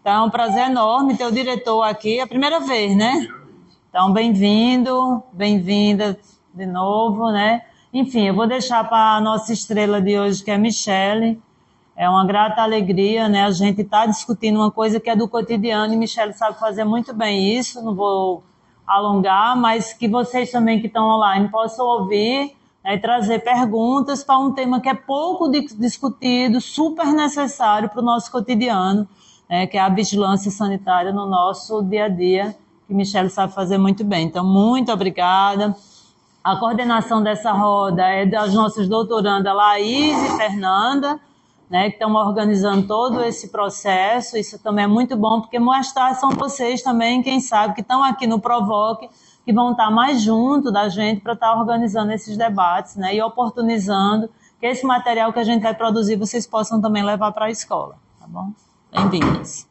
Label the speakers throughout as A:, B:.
A: Então, é um prazer enorme ter o diretor aqui, a primeira vez, né? Então, bem-vindo, bem-vinda de novo, né? Enfim, eu vou deixar para a nossa estrela de hoje, que é a Michele. É uma grata alegria, né? A gente está discutindo uma coisa que é do cotidiano e Michele sabe fazer muito bem isso, não vou alongar, mas que vocês também que estão online possam ouvir, né, e trazer perguntas para um tema que é pouco discutido, super necessário para o nosso cotidiano, né, que é a vigilância sanitária no nosso dia a dia, que Michele sabe fazer muito bem. Então, muito obrigada. A coordenação dessa roda é das nossas doutorandas Laís e Fernanda, né, que estão organizando todo esse processo. Isso também é muito bom, porque mostrar são vocês também, quem sabe, que estão aqui no Provoque, que vão estar mais junto da gente para estar organizando esses debates, né, e oportunizando que esse material que a gente vai produzir vocês possam também levar para a escola, tá bom? Bem-vindos.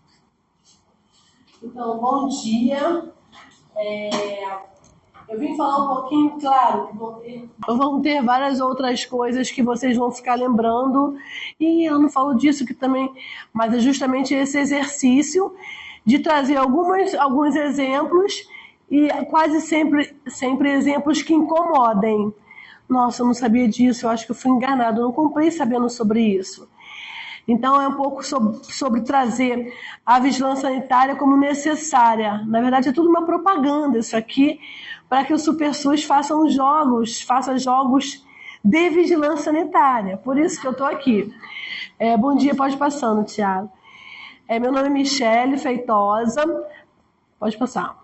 B: Então, bom dia. Eu vim falar um pouquinho, claro, que vão ter várias outras coisas que vocês vão ficar lembrando, e eu não falo disso que também, mas é justamente esse exercício de trazer alguns exemplos, e quase sempre exemplos que incomodem. Nossa, eu não sabia disso, eu acho que eu fui enganado, eu não comprei sabendo sobre isso. Então, é um pouco sobre trazer a vigilância sanitária como necessária. Na verdade, é tudo uma propaganda isso aqui, para que o SuperSUS faça jogos de vigilância sanitária. Por isso que eu estou aqui. Bom dia, pode passando, Tiago. Meu nome é Michele Feitosa. Pode passar.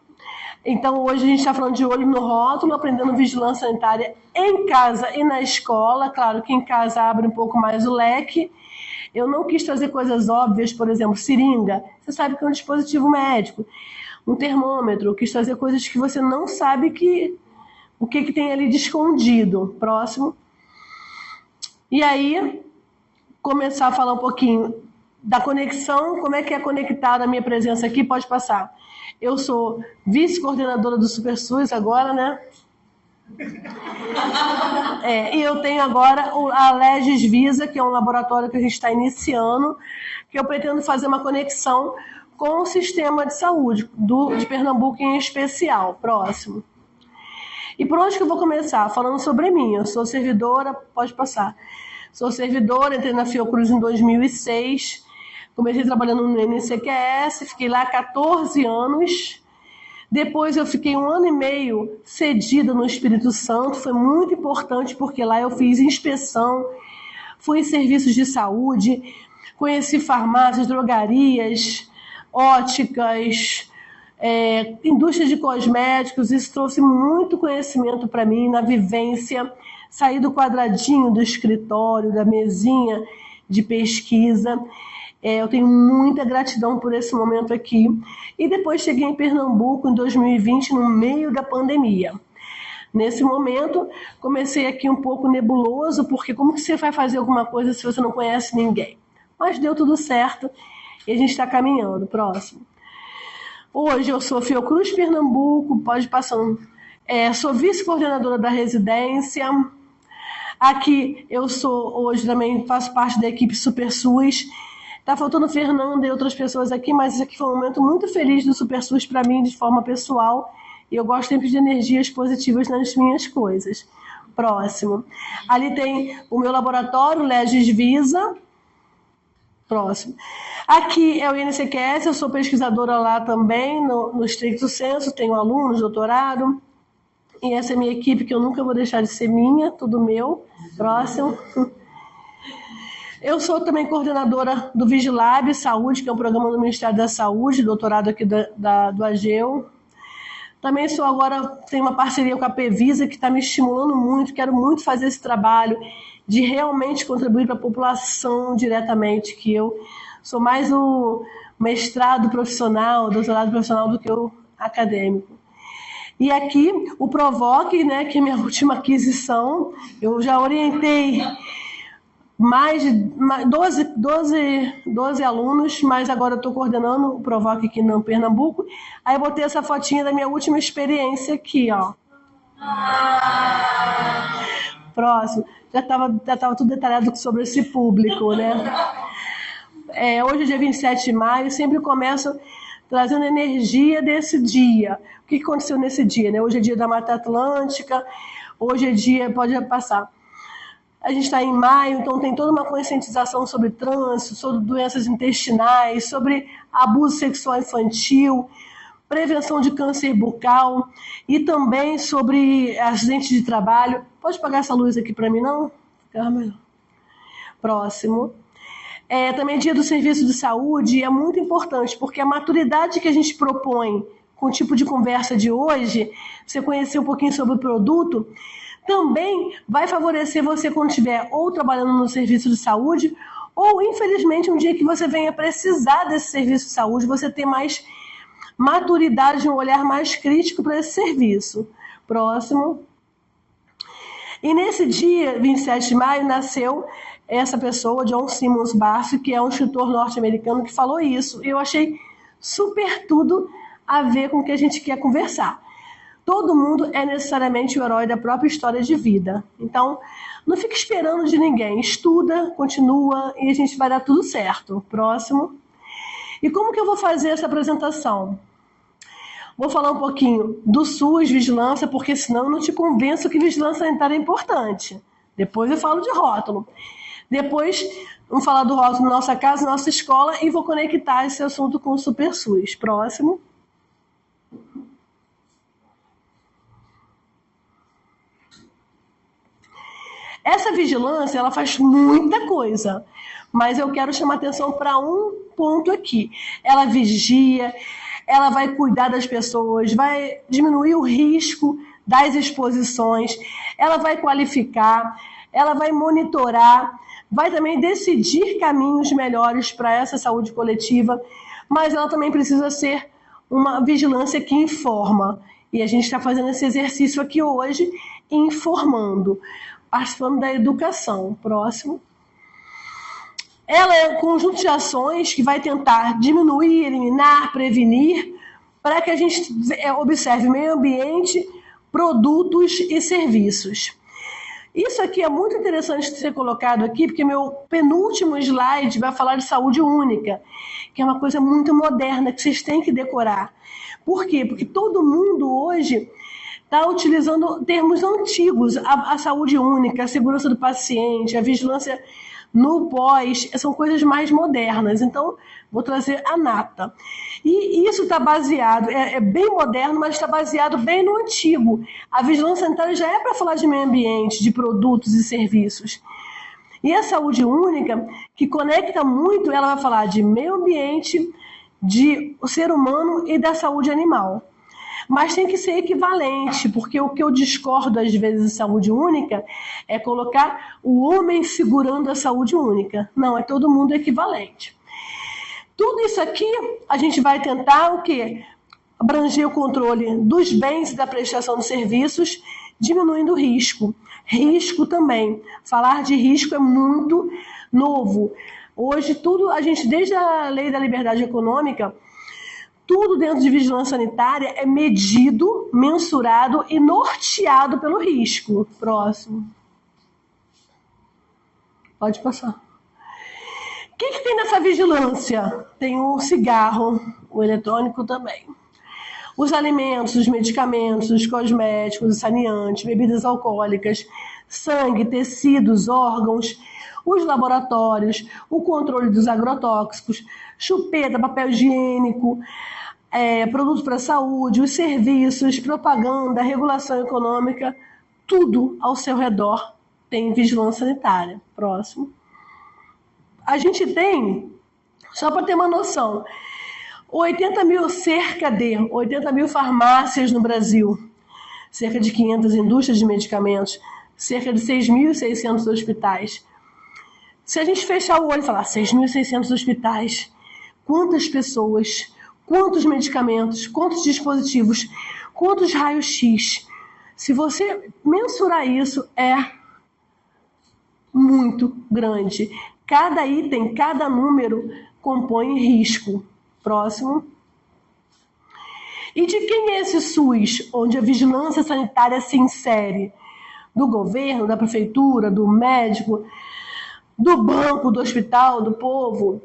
B: Então, hoje a gente está falando de olho no rótulo, aprendendo vigilância sanitária em casa e na escola. Claro que em casa abre um pouco mais o leque. Eu não quis trazer coisas óbvias, por exemplo, seringa. Você sabe que é um dispositivo médico. Um termômetro. Eu quis trazer coisas que você não sabe o que tem ali de escondido. Próximo. E aí, começar a falar um pouquinho da conexão, como é que é conectada a minha presença aqui. Pode passar. Eu sou vice-coordenadora do SuperSUS agora, né? E eu tenho agora a Legis Visa, que é um laboratório que a gente está iniciando, que eu pretendo fazer uma conexão com o sistema de saúde de Pernambuco em especial. Próximo. E por onde que eu vou começar? Falando sobre mim. Eu sou servidora, pode passar. Sou servidora, entrei na Fiocruz em 2006, comecei trabalhando no NCQS, fiquei lá 14 anos. Depois eu fiquei 1 ano e meio cedida no Espírito Santo, foi muito importante porque lá eu fiz inspeção, fui em serviços de saúde, conheci farmácias, drogarias, óticas, indústria de cosméticos. Isso trouxe muito conhecimento para mim na vivência, saí do quadradinho do escritório, da mesinha de pesquisa. Eu tenho muita gratidão por esse momento aqui. E depois cheguei em Pernambuco em 2020, no meio da pandemia. Nesse momento, comecei aqui um pouco nebuloso, porque como que você vai fazer alguma coisa se você não conhece ninguém? Mas deu tudo certo e a gente está caminhando. Próximo. Hoje eu sou Fiocruz Pernambuco, pode passando. Sou vice-coordenadora da residência. Aqui eu sou, hoje também faço parte da equipe SuperSUS. Tá faltando Fernanda e outras pessoas aqui, mas esse aqui foi um momento muito feliz do SuperSUS para mim, de forma pessoal. E eu gosto sempre de energias positivas nas minhas coisas. Próximo. Ali tem o meu laboratório, Legis Visa. Próximo. Aqui é o INCQS, eu sou pesquisadora lá também, no stricto sensu, tenho alunos, doutorado. E essa é a minha equipe, que eu nunca vou deixar de ser minha, tudo meu. Próximo. Eu sou também coordenadora do Vigilab Saúde, que é um programa do Ministério da Saúde, doutorado aqui do AGEU. Também tenho uma parceria com a Pevisa, que está me estimulando muito, quero muito fazer esse trabalho de realmente contribuir para a população diretamente, que eu sou mais o mestrado profissional, doutorado profissional do que o acadêmico. E aqui o Provoque, né, que é minha última aquisição, eu já orientei mais de 12 alunos, mas agora eu estou coordenando o Provoque aqui no Pernambuco. Aí eu botei essa fotinha da minha última experiência aqui, ó. Próximo. Já tava tudo detalhado sobre esse público, né? Hoje é dia 27 de maio, sempre começo trazendo energia desse dia. O que aconteceu nesse dia, né? Hoje é dia da Mata Atlântica, hoje é dia, pode passar. A gente está em maio, então tem toda uma conscientização sobre trânsito, sobre doenças intestinais, sobre abuso sexual infantil, prevenção de câncer bucal e também sobre acidentes de trabalho. Pode apagar essa luz aqui para mim, não? Próximo. Também dia do serviço de saúde é muito importante, porque a maturidade que a gente propõe com o tipo de conversa de hoje, você conhecer um pouquinho sobre o produto, também vai favorecer você quando estiver ou trabalhando no serviço de saúde, ou, infelizmente, um dia que você venha precisar desse serviço de saúde, você ter mais maturidade, um olhar mais crítico para esse serviço. Próximo. E nesse dia, 27 de maio, nasceu essa pessoa, John Simmons Barth, que é um escritor norte-americano que falou isso. Eu achei super tudo a ver com o que a gente quer conversar. Todo mundo é necessariamente o herói da própria história de vida. Então, não fique esperando de ninguém. Estuda, continua e a gente vai dar tudo certo. Próximo. E como que eu vou fazer essa apresentação? Vou falar um pouquinho do SUS, vigilância, porque senão eu não te convenço que vigilância sanitária é importante. Depois eu falo de rótulo. Depois, vamos falar do rótulo da nossa casa, nossa escola, e vou conectar esse assunto com o Super SUS. Próximo. Essa vigilância, ela faz muita coisa, mas eu quero chamar atenção para um ponto aqui. Ela vigia, ela vai cuidar das pessoas, vai diminuir o risco das exposições, ela vai qualificar, ela vai monitorar, vai também decidir caminhos melhores para essa saúde coletiva, mas ela também precisa ser uma vigilância que informa. E a gente está fazendo esse exercício aqui hoje, informando, participando da educação. Próximo. Ela é um conjunto de ações que vai tentar diminuir, eliminar, prevenir, para que a gente observe meio ambiente, produtos e serviços. Isso aqui é muito interessante de ser colocado aqui, porque meu penúltimo slide vai falar de saúde única, que é uma coisa muito moderna, que vocês têm que decorar. Por quê? Porque todo mundo hoje está utilizando termos antigos, a saúde única, a segurança do paciente, a vigilância no pós, são coisas mais modernas. Então, vou trazer a nata. E isso está baseado, é bem moderno, mas está baseado bem no antigo. A vigilância sanitária já é para falar de meio ambiente, de produtos e serviços. E a saúde única, que conecta muito, ela vai falar de meio ambiente, de o ser humano e da saúde animal. Mas tem que ser equivalente, porque o que eu discordo às vezes de saúde única é colocar o homem segurando a saúde única. Não, é todo mundo equivalente. Tudo isso aqui a gente vai tentar o quê? Abranger o controle dos bens e da prestação de serviços, diminuindo o risco. Risco também. Falar de risco é muito novo. Hoje tudo, a gente, desde a Lei da Liberdade Econômica, tudo dentro de vigilância sanitária é medido, mensurado e norteado pelo risco. Próximo. Pode passar. O que tem nessa vigilância? Tem o cigarro, o eletrônico também. Os alimentos, os medicamentos, os cosméticos, os saneantes, bebidas alcoólicas, sangue, tecidos, órgãos, os laboratórios, o controle dos agrotóxicos, chupeta, papel higiênico, produtos para a saúde, os serviços, propaganda, regulação econômica, tudo ao seu redor tem vigilância sanitária. Próximo. A gente tem, só para ter uma noção, cerca de 80 mil farmácias no Brasil, cerca de 500 indústrias de medicamentos, cerca de 6.600 hospitais. Se a gente fechar o olho e falar 6.600 hospitais, quantas pessoas, quantos medicamentos, quantos dispositivos, quantos raios-x? Se você mensurar isso, é muito grande. Cada item, cada número compõe risco. Próximo. E de quem é esse SUS, onde a vigilância sanitária se insere? Do governo, da prefeitura, do médico, do banco, do hospital, do povo?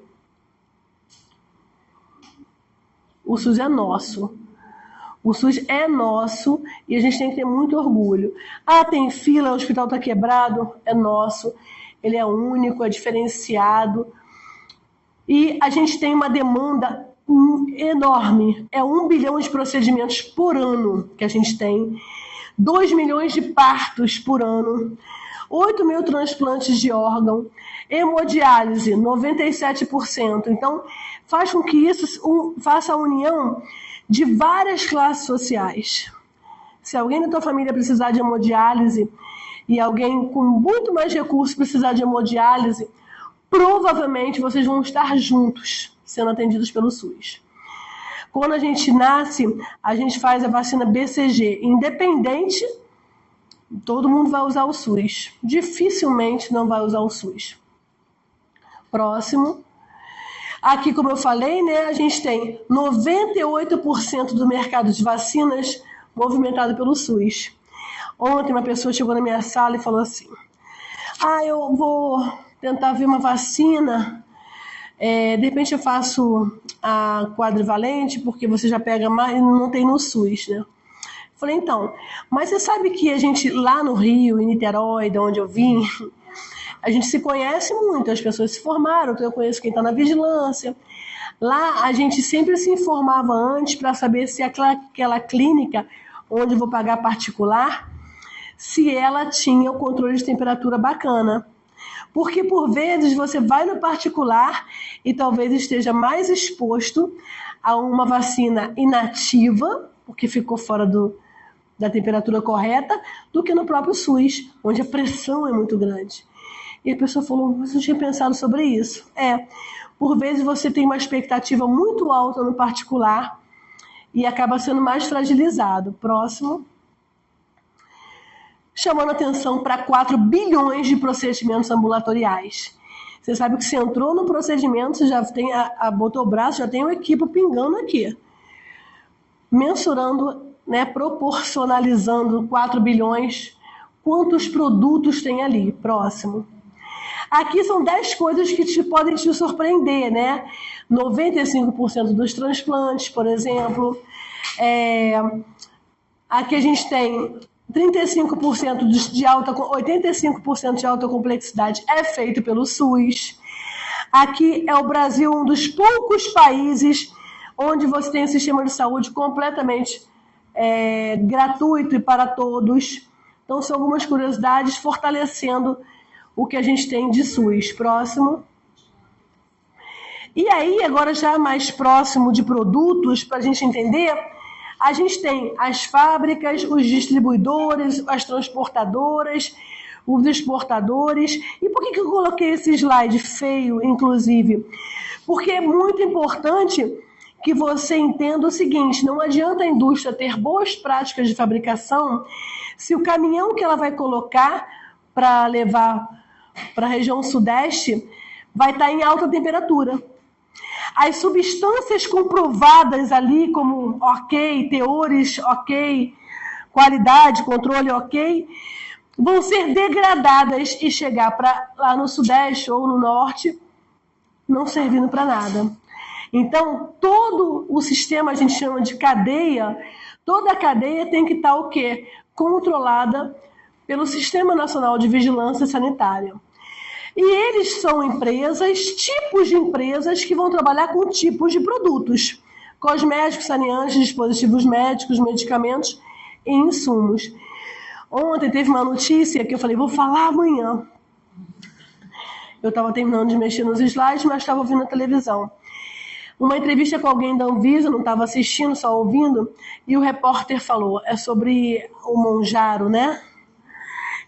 B: O SUS é nosso. O SUS é nosso e a gente tem que ter muito orgulho. Ah, tem fila, o hospital está quebrado, é nosso. Ele é único, é diferenciado. E a gente tem uma demanda enorme. É 1 bilhão de procedimentos por ano que a gente tem. 2 milhões de partos por ano. 8 mil transplantes de órgão. Hemodiálise, 97%. Então, faz com que isso faça a união de várias classes sociais. Se alguém da tua família precisar de hemodiálise e alguém com muito mais recursos precisar de hemodiálise, provavelmente vocês vão estar juntos, sendo atendidos pelo SUS. Quando a gente nasce, a gente faz a vacina BCG. Independente, todo mundo vai usar o SUS. Dificilmente não vai usar o SUS. Próximo. Aqui, como eu falei, né, a gente tem 98% do mercado de vacinas movimentado pelo SUS. Ontem uma pessoa chegou na minha sala e falou assim: eu vou tentar ver uma vacina, de repente eu faço a quadrivalente, porque você já pega mais e não tem no SUS, né? Falei, então, mas você sabe que a gente lá no Rio, em Niterói, de onde eu vim, a gente se conhece muito, as pessoas se formaram, então eu conheço quem está na vigilância. Lá a gente sempre se informava antes para saber se aquela clínica onde eu vou pagar particular, se ela tinha o controle de temperatura bacana. Porque por vezes você vai no particular e talvez esteja mais exposto a uma vacina inativa, porque ficou fora da temperatura correta, do que no próprio SUS, onde a pressão é muito grande. E a pessoa falou, mas eu tinha pensado sobre isso. Por vezes você tem uma expectativa muito alta no particular e acaba sendo mais fragilizado. Próximo. Chamando atenção para 4 bilhões de procedimentos ambulatoriais. Você sabe que você entrou no procedimento, você já tem botou o braço, já tem o equipo pingando aqui. Mensurando, né, proporcionalizando 4 bilhões, quantos produtos tem ali. Próximo. Aqui são 10 coisas que podem te surpreender, né? 95% dos transplantes, por exemplo. Aqui a gente tem 85% de 85% de alta complexidade é feito pelo SUS. Aqui é o Brasil um dos poucos países onde você tem um sistema de saúde completamente gratuito e para todos. Então, são algumas curiosidades fortalecendo o que a gente tem de SUS. Próximo. E aí, agora já mais próximo de produtos, para a gente entender, a gente tem as fábricas, os distribuidores, as transportadoras, os exportadores. E por que eu coloquei esse slide feio, inclusive? Porque é muito importante que você entenda o seguinte, não adianta a indústria ter boas práticas de fabricação se o caminhão que ela vai colocar para levar para a região sudeste vai estar em alta temperatura. As substâncias comprovadas ali, como ok, teores ok, qualidade, controle ok, vão ser degradadas e chegar lá no sudeste ou no norte, não servindo para nada. Então, todo o sistema, a gente chama de cadeia, toda a cadeia tem que estar o quê? Controlada pelo Sistema Nacional de Vigilância Sanitária. E eles são empresas, tipos de empresas que vão trabalhar com tipos de produtos. Cosméticos, saneantes, dispositivos médicos, medicamentos e insumos. Ontem teve uma notícia que eu falei, vou falar amanhã. Eu estava terminando de mexer nos slides, mas estava ouvindo a televisão. Uma entrevista com alguém da Anvisa, não estava assistindo, só ouvindo, e o repórter falou, é sobre o Mounjaro, né?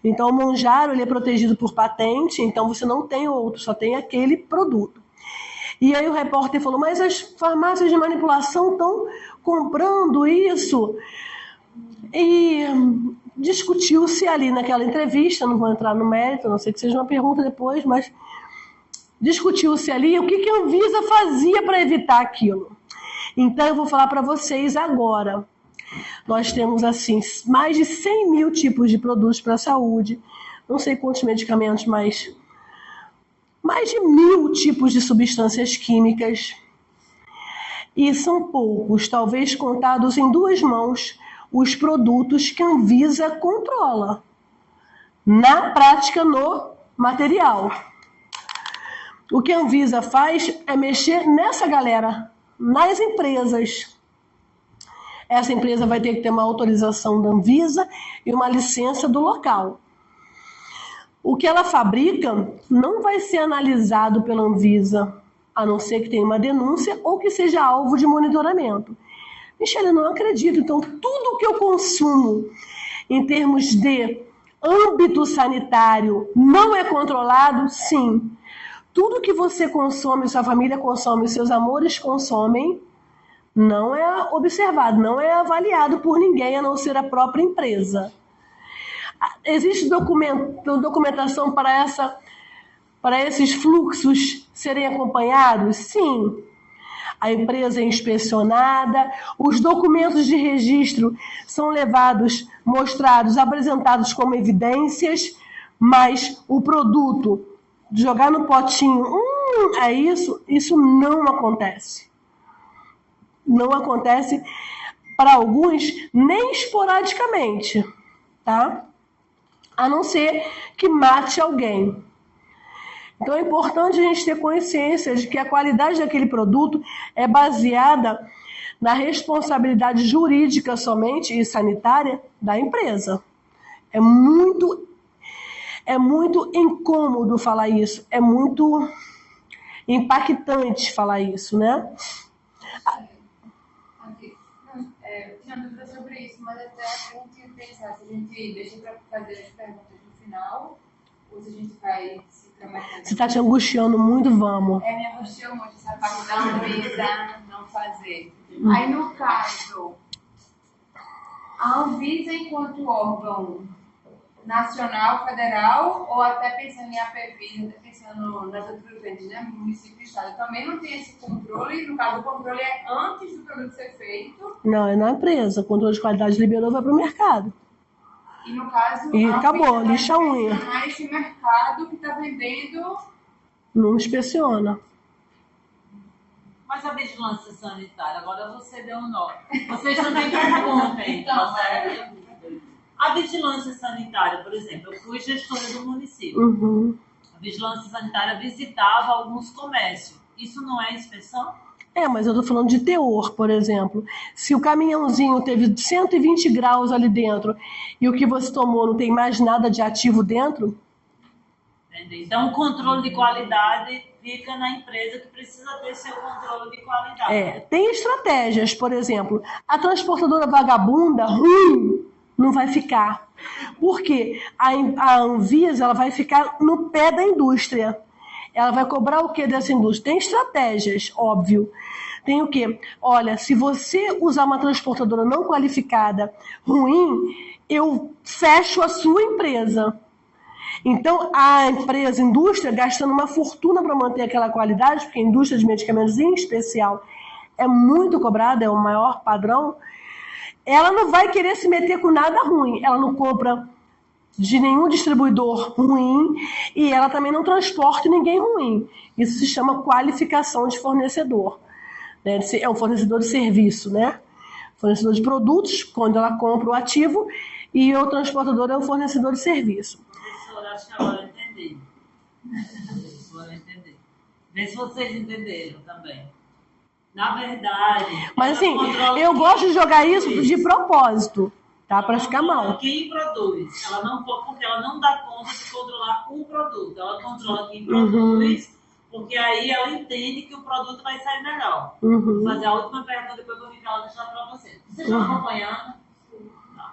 B: Então, o Mounjaro, ele é protegido por patente, então você não tem outro, só tem aquele produto. E aí o repórter falou, mas as farmácias de manipulação estão comprando isso? E discutiu-se ali naquela entrevista, não vou entrar no mérito, a não sei que seja uma pergunta depois, mas discutiu-se ali o que a Anvisa fazia para evitar aquilo. Então, eu vou falar para vocês agora. Nós temos, assim, mais de 100 mil tipos de produtos para a saúde, não sei quantos medicamentos, mas mais de 1.000 tipos de substâncias químicas. E são poucos, talvez contados em 2 mãos, os produtos que a Anvisa controla. Na prática, no material. O que a Anvisa faz é mexer nessa galera, nas empresas. Essa empresa vai ter que ter uma autorização da Anvisa e uma licença do local. O que ela fabrica não vai ser analisado pela Anvisa, a não ser que tenha uma denúncia ou que seja alvo de monitoramento. Michele, eu não acredito. Então, tudo que eu consumo em termos de âmbito sanitário não é controlado? Sim. Tudo que você consome, sua família consome, seus amores consomem, não é observado, não é avaliado por ninguém, a não ser a própria empresa. Existe documentação para esses fluxos serem acompanhados? Sim. A empresa é inspecionada, os documentos de registro são levados, mostrados, apresentados como evidências, mas o produto, jogar no potinho, é isso não acontece. Não acontece para alguns, nem esporadicamente, tá? A não ser que mate alguém. Então é importante a gente ter consciência de que a qualidade daquele produto é baseada na responsabilidade jurídica somente e sanitária da empresa. É muito incômodo falar isso, é muito impactante falar isso, né?
C: Eu tinha dúvida sobre isso, mas até eu tinha pensado se a gente deixa para fazer as perguntas no final ou se a gente vai se trabalhando.
B: Se está te angustiando muito, vamos.
C: Me angustiou muito essa parte da Anvisa não fazer. Aí, no caso, a Anvisa enquanto órgão nacional, federal, ou até pensando em APVIS, até pensando nas outras entes, né, município e estado, também não tem esse controle, no caso o controle é antes do produto ser feito?
B: Não, é na empresa, o controle de qualidade liberou, vai para o mercado.
C: E no caso,
B: e acabou, lixa a unha.
C: Esse mercado que está vendendo...
B: Não inspeciona.
A: Mas a vigilância sanitária, agora você deu um nó. Vocês também perguntem. Então, a vigilância sanitária, por exemplo, eu fui gestora do município.
B: Uhum.
A: A vigilância sanitária visitava alguns comércios. Isso não é inspeção?
B: Mas eu estou falando de teor, por exemplo. Se o caminhãozinho teve 120 graus ali dentro e o que você tomou não tem mais nada de ativo dentro...
A: Entendi. Então, o controle de qualidade fica na empresa que precisa ter seu controle de qualidade.
B: Tem estratégias, por exemplo, a transportadora vagabunda, ruim, não vai ficar. Por quê? A Anvisa ela vai ficar no pé da indústria. Ela vai cobrar o que dessa indústria? Tem estratégias, óbvio. Tem o quê? Olha, se você usar uma transportadora não qualificada ruim, eu fecho a sua empresa. Então, a empresa, a indústria, gastando uma fortuna para manter aquela qualidade, porque a indústria de medicamentos, em especial, é muito cobrada, é o maior padrão, ela não vai querer se meter com nada ruim. Ela não compra de nenhum distribuidor ruim e ela também não transporta ninguém ruim. Isso se chama qualificação de fornecedor. É um fornecedor de serviço, né? Fornecedor de produtos, quando ela compra o ativo, e o transportador é um fornecedor de serviço.
A: Professora, acho que agora eu entendi. Vê se vocês entenderam também. Na verdade...
B: Mas assim, eu gosto de jogar isso de propósito. Tá, para ficar mal.
A: Quem produz, porque ela não dá conta de controlar o produto. Ela controla quem produz, porque aí ela entende que o produto vai sair melhor. Vou fazer a última pergunta, depois vou ficar deixar para vocês. Vocês estão acompanhando? Não.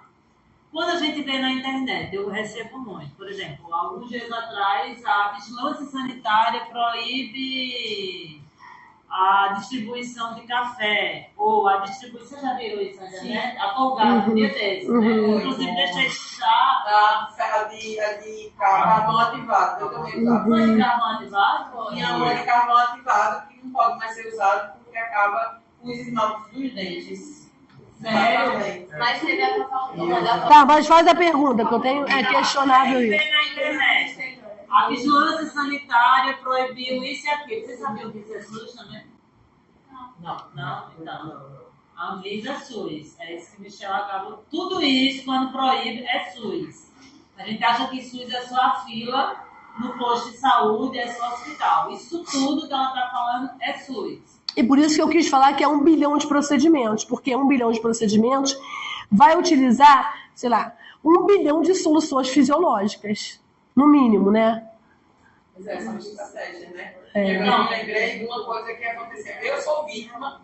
A: Quando a gente vê na internet, eu recebo muito. Por exemplo, alguns dias atrás, a vigilância sanitária proíbe a distribuição de café, ou a distribuição, você já viu isso na internet? A Colgate, um dia desse, né? Inclusive, deixei de usar
D: a de carvão ativado. Eu também usava.
A: Foi de carvão ativado?
D: E a de carvão ativado, que não pode mais ser usado, porque acaba com os esmaltes dos dentes.
A: Sério?
C: Mas teve a
B: Tá, mas faz a pergunta, que eu tenho, é questionável isso.
A: Na internet. A vigilância sanitária proibiu isso e aquilo. Você sabia o que isso é SUS também? Não. Não? Então. A Anvisa é SUS. É isso que Michel acabou. Tudo isso, quando proíbe, é SUS. A gente acha que SUS é só a fila no posto de saúde, é só hospital. Isso tudo que ela está falando é SUS.
B: E por isso que eu quis falar que é 1 bilhão de procedimentos, porque 1 bilhão de procedimentos vai utilizar, sei lá, 1 bilhão de soluções fisiológicas, no mínimo, né?
D: Pois é, são estratégias, né?
B: É.
D: Eu me lembrei de uma coisa que aconteceu. Eu sou vítima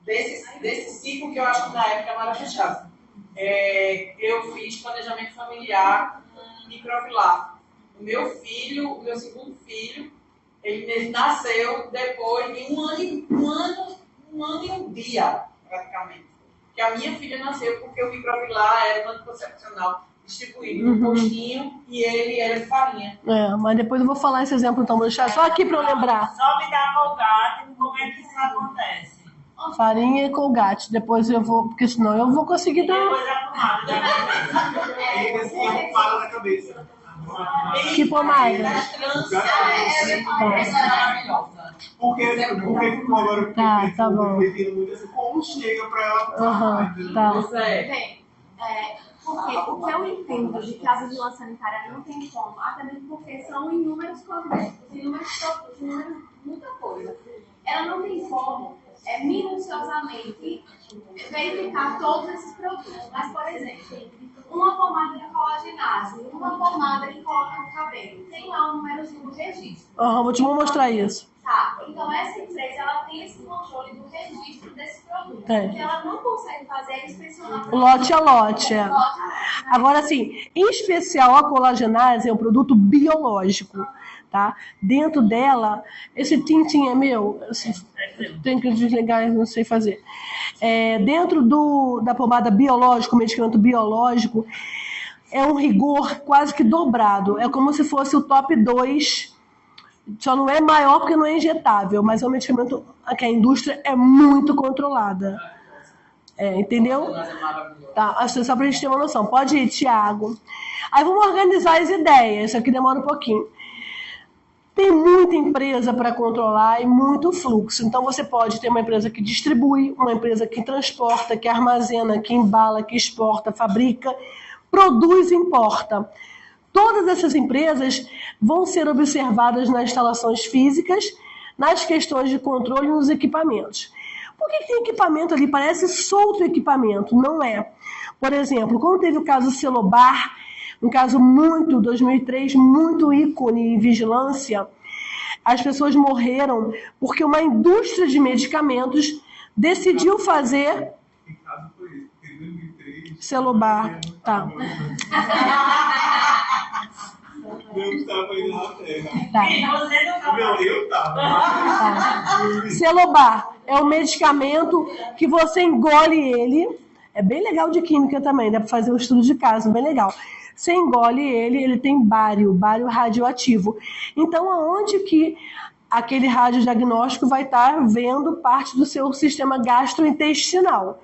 D: desse ciclo que eu acho que na época era fechado. Eu fiz planejamento familiar microfilar. O meu segundo filho, ele nasceu depois de um ano e um dia, praticamente. Que a minha filha nasceu porque o microfilar era um anticoncepcional distribuído no postinho e ele era de farinha.
B: Mas depois eu vou falar esse exemplo, então. Vou deixar só aqui para eu lembrar.
A: Só me dá Colgate, como é que isso acontece?
B: Farinha e Colgate. Depois eu vou, porque senão eu vou conseguir dar.
A: Depois a pomada da cabeça.
E: E assim, eu paro na cabeça.
B: Que pomada?
D: Das tranças, é maravilhosa.
E: Porque agora
B: Tá bom.
E: muito assim, como chega pra ela?
B: Tá.
C: Bem, porque o que eu entendo de que a vigilância sanitária não tem como, até mesmo porque são inúmeros cosméticos, inúmeros produtos, muita coisa. Ela não tem como minuciosamente verificar todos esses produtos. Mas, por exemplo, uma pomada de colagenase, uma pomada que coloca no cabelo, tem lá um númerozinho do registro.
B: Vou te mostrar isso.
C: Tá, então essa empresa ela tem esse controle do registro desse produto.
B: Tem.
C: O que ela não consegue fazer é inspecionar
B: Lote a lote. Agora, assim, em especial a colagenase é um produto biológico, tá? Dentro dela, esse tintim é meu, tenho que desligar, não sei fazer. Dentro da pomada biológica, o medicamento biológico, é um rigor quase que dobrado. É como se fosse o top 2. Só não é maior porque não é injetável, mas é um medicamento que a indústria é muito controlada. Entendeu? Tá, só pra gente ter uma noção. Pode ir, Tiago. Aí vamos organizar as ideias. Isso aqui demora um pouquinho. Tem muita empresa para controlar e muito fluxo. Então você pode ter uma empresa que distribui, uma empresa que transporta, que armazena, que embala, que exporta, fabrica, produz e importa. Todas essas empresas vão ser observadas nas instalações físicas, nas questões de controle e nos equipamentos. Por que tem equipamento ali? Parece solto equipamento. Não é. Por exemplo, quando teve o caso Celobar, um caso 2003, muito ícone em vigilância, as pessoas morreram porque uma indústria de medicamentos decidiu fazer...
E: Em caso foi isso, porque em 2003...
B: Celobar, tá.
E: Eu estava indo na terra.
B: Tá.
A: E você não tá.
E: Não, eu estava.
B: Tá. Celobar é um medicamento que você engole ele. É bem legal de química também, dá para fazer um estudo de caso, bem legal. Você engole ele tem bário radioativo. Então, aonde que aquele radiodiagnóstico vai estar vendo parte do seu sistema gastrointestinal?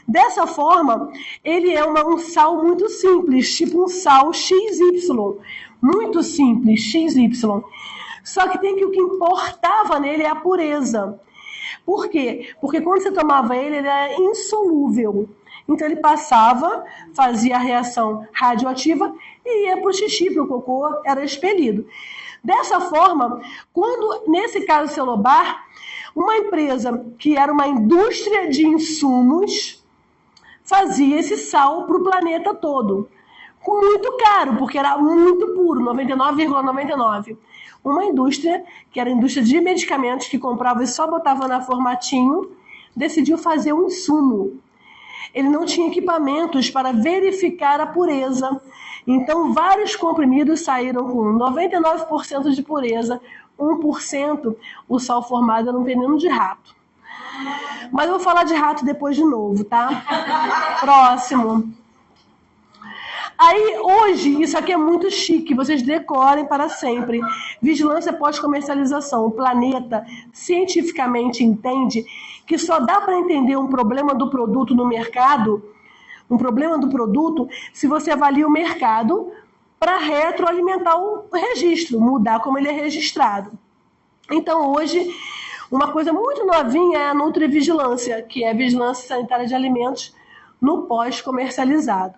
B: Dessa forma, ele é um sal muito simples, tipo um sal XY. Muito simples, XY. Só que o que importava nele é a pureza. Por quê? Porque quando você tomava ele era insolúvel. Então ele passava, fazia a reação radioativa e ia para o xixi, para o cocô, era expelido. Dessa forma, nesse caso Celobar, uma empresa que era uma indústria de insumos fazia esse sal para o planeta todo. Muito caro, porque era muito puro, 99,99. Uma indústria, que era a indústria de medicamentos, que comprava e só botava na formatinho, decidiu fazer um insumo. Ele não tinha equipamentos para verificar a pureza. Então, vários comprimidos saíram com 99% de pureza, 1% o sal formado era um veneno de rato. Mas eu vou falar de rato depois de novo, tá? Próximo. Aí, hoje, isso aqui é muito chique, vocês decorem para sempre. Vigilância pós-comercialização. O planeta cientificamente entende que só dá para entender um problema do produto no mercado, se você avalia o mercado para retroalimentar o registro, mudar como ele é registrado. Então, hoje, Uma coisa muito novinha é a nutrivigilância, que é a vigilância sanitária de alimentos no pós-comercializado.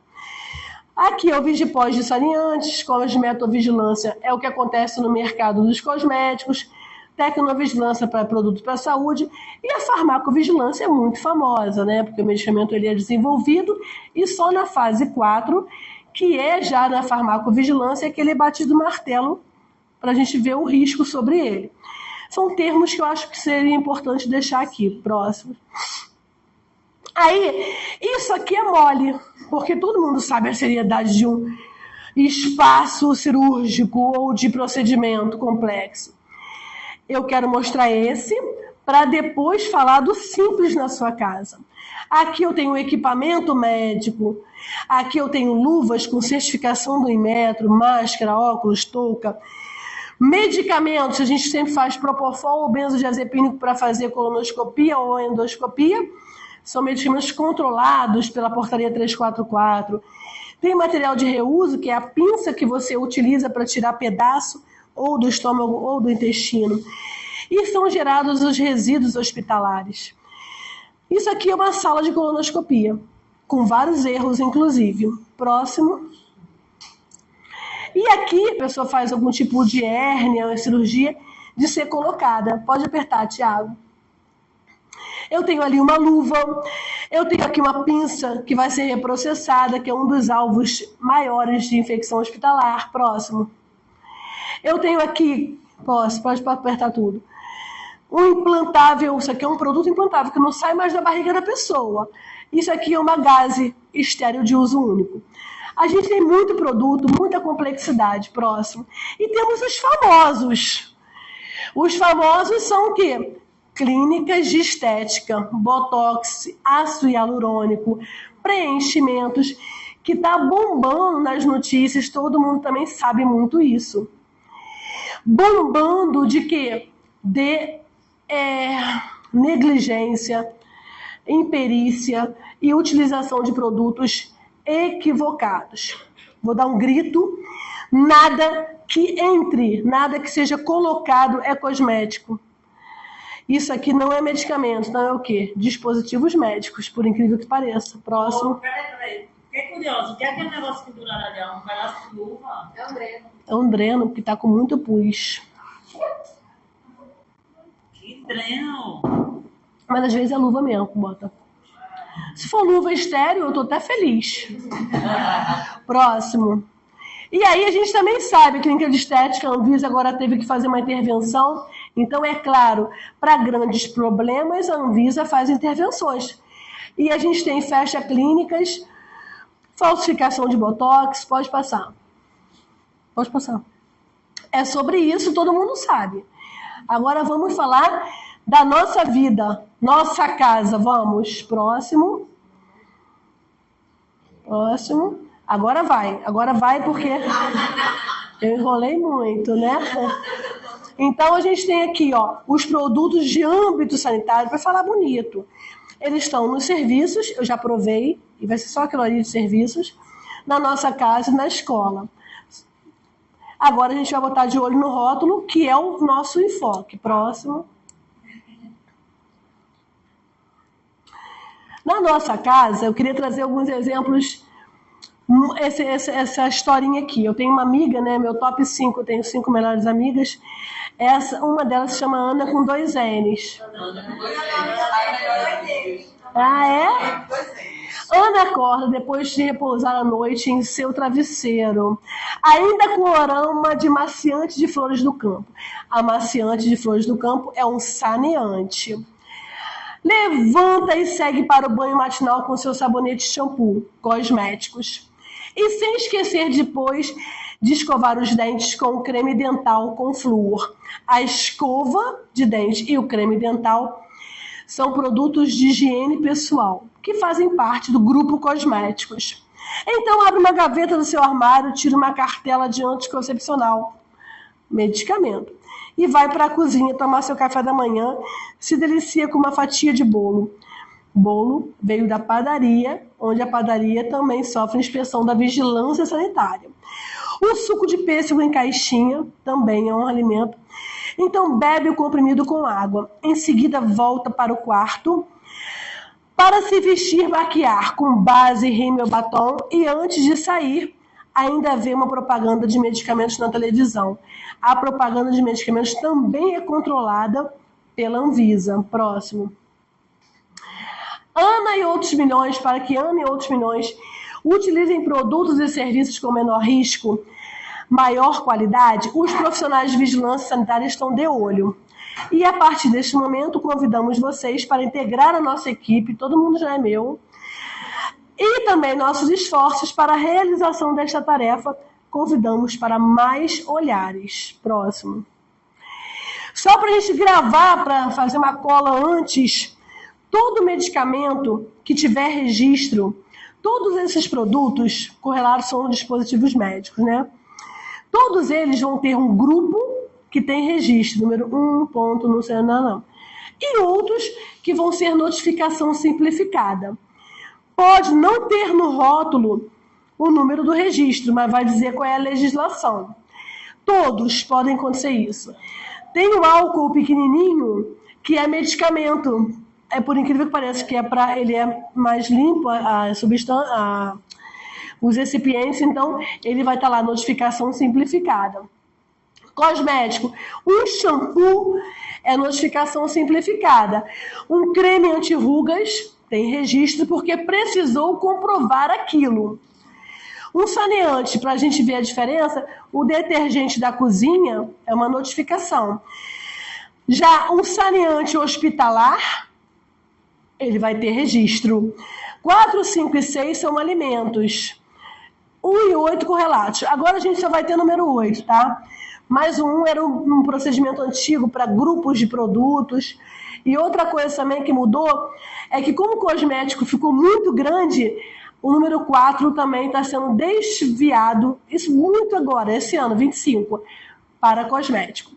B: Aqui é o Vigipós de saneantes, escolas de metovigilância é o que acontece no mercado dos cosméticos, tecnovigilância para produtos para a saúde, e a farmacovigilância é muito famosa, né? Porque o medicamento ele é desenvolvido e só na fase 4, que é já na farmacovigilância, que ele é batido o martelo para a gente ver o risco sobre ele. São termos que eu acho que seria importante deixar aqui, próximo. Aí, isso aqui é mole, porque todo mundo sabe a seriedade de um espaço cirúrgico ou de procedimento complexo. Eu quero mostrar esse para depois falar do simples na sua casa. Aqui eu tenho equipamento médico, aqui eu tenho luvas com certificação do Inmetro, máscara, óculos, touca, medicamentos, a gente sempre faz propofol ou benzodiazepínico para fazer colonoscopia ou endoscopia. São medicamentos controlados pela portaria 344. Tem material de reuso, que é a pinça que você utiliza para tirar pedaço ou do estômago ou do intestino. E são gerados os resíduos hospitalares. Isso aqui é uma sala de colonoscopia, com vários erros, inclusive. Próximo. E aqui a pessoa faz algum tipo de hérnia ou cirurgia de ser colocada. Pode apertar, Tiago. Eu tenho ali uma luva, eu tenho aqui uma pinça que vai ser reprocessada, que é um dos alvos maiores de infecção hospitalar. Próximo. Eu tenho aqui, pode apertar tudo, um implantável, isso aqui é um produto implantável, que não sai mais da barriga da pessoa. Isso aqui é uma gaze estéril de uso único. A gente tem muito produto, muita complexidade. Próximo. E temos os famosos. Os famosos são o quê? Clínicas de estética, botox, ácido hialurônico, preenchimentos, que está bombando nas notícias, todo mundo também sabe muito isso. Bombando de quê? De negligência, imperícia e utilização de produtos equivocados. Vou dar um grito: nada que entre, nada que seja colocado é cosmético. Isso aqui não é medicamento, não é o quê? Dispositivos médicos, por incrível que pareça. Próximo.
A: Peraí. Fiquei curioso. O que é aquele negócio pendurado ali? Um pedaço de luva?
C: É um dreno.
B: É um dreno, porque tá com muito pus.
A: Que dreno!
B: Mas às vezes é luva mesmo, bota. Se for luva estéreo, eu tô até feliz. Próximo. E aí a gente também sabe, a clínica de estética, a Anvisa agora teve que fazer uma intervenção. Então, é claro, para grandes problemas, a Anvisa faz intervenções. E a gente tem fecha clínicas, falsificação de botox, pode passar. Pode passar. É sobre isso, todo mundo sabe. Agora vamos falar da nossa vida, nossa casa. Vamos, próximo. Próximo. Agora vai porque eu enrolei muito, né? Então a gente tem aqui, ó, os produtos de âmbito sanitário, para falar bonito. Eles estão nos serviços, eu já provei, e vai ser só aquilo ali de serviços, na nossa casa e na escola. Agora a gente vai botar de olho no rótulo, que é o nosso enfoque. Próximo. Na nossa casa, eu queria trazer alguns exemplos. Essa historinha aqui. Eu tenho uma amiga, né? Meu top 5, eu tenho 5 melhores amigas. Uma delas se chama Ana com 2 N's.
D: Ana com 2 N's.
B: Ah, é? Ana acorda depois de repousar a noite em seu travesseiro, ainda com o aroma de maciante de flores do campo. A maciante de flores do campo é um saneante. Levanta e segue para o banho matinal com seu sabonete e shampoo, cosméticos. E sem esquecer depois de escovar os dentes com o creme dental com flúor. A escova de dente e o creme dental são produtos de higiene pessoal, que fazem parte do grupo cosméticos. Então abre uma gaveta do seu armário, tira uma cartela de anticoncepcional, medicamento, e vai para a cozinha tomar seu café da manhã, se delicia com uma fatia de bolo. Bolo veio da padaria, onde a padaria também sofre inspeção da vigilância sanitária. O suco de pêssego em caixinha também é um alimento. Então bebe o comprimido com água. Em seguida volta para o quarto para se vestir, maquiar com base, rímel, batom e antes de sair ainda vê uma propaganda de medicamentos na televisão. A propaganda de medicamentos também é controlada pela Anvisa. Próximo. Ana e outros milhões, para que Ana e outros milhões utilizem produtos e serviços com menor risco, maior qualidade, os profissionais de vigilância sanitária estão de olho. E a partir deste momento, convidamos vocês para integrar a nossa equipe, todo mundo já é meu, e também nossos esforços para a realização desta tarefa, convidamos para mais olhares. Próximo. Só para a gente gravar, para fazer uma cola antes, todo medicamento que tiver registro, todos esses produtos correlatos são dispositivos médicos, né? Todos eles vão ter um grupo que tem registro, número 1, ponto, não sei, não. E outros que vão ser notificação simplificada. Pode não ter no rótulo o número do registro, mas vai dizer qual é a legislação. Todos podem acontecer isso. Tem o álcool pequenininho, que é medicamento. É por incrível que pareça, que ele é mais limpo, a substância, os recipientes, então ele vai estar lá, notificação simplificada. Cosmético, um shampoo é notificação simplificada. Um creme anti-rugas tem registro porque precisou comprovar aquilo. Um saneante, para a gente ver a diferença, o detergente da cozinha é uma notificação. Já um saneante hospitalar, ele vai ter registro. 4, 5 e 6 são alimentos. 1 e 8 correlatos. Agora a gente só vai ter número 8, tá? Mais um era um procedimento antigo para grupos de produtos. E outra coisa também que mudou é que como o cosmético ficou muito grande, o número 4 também está sendo desviado, isso muito agora, esse ano, 25, para cosmético.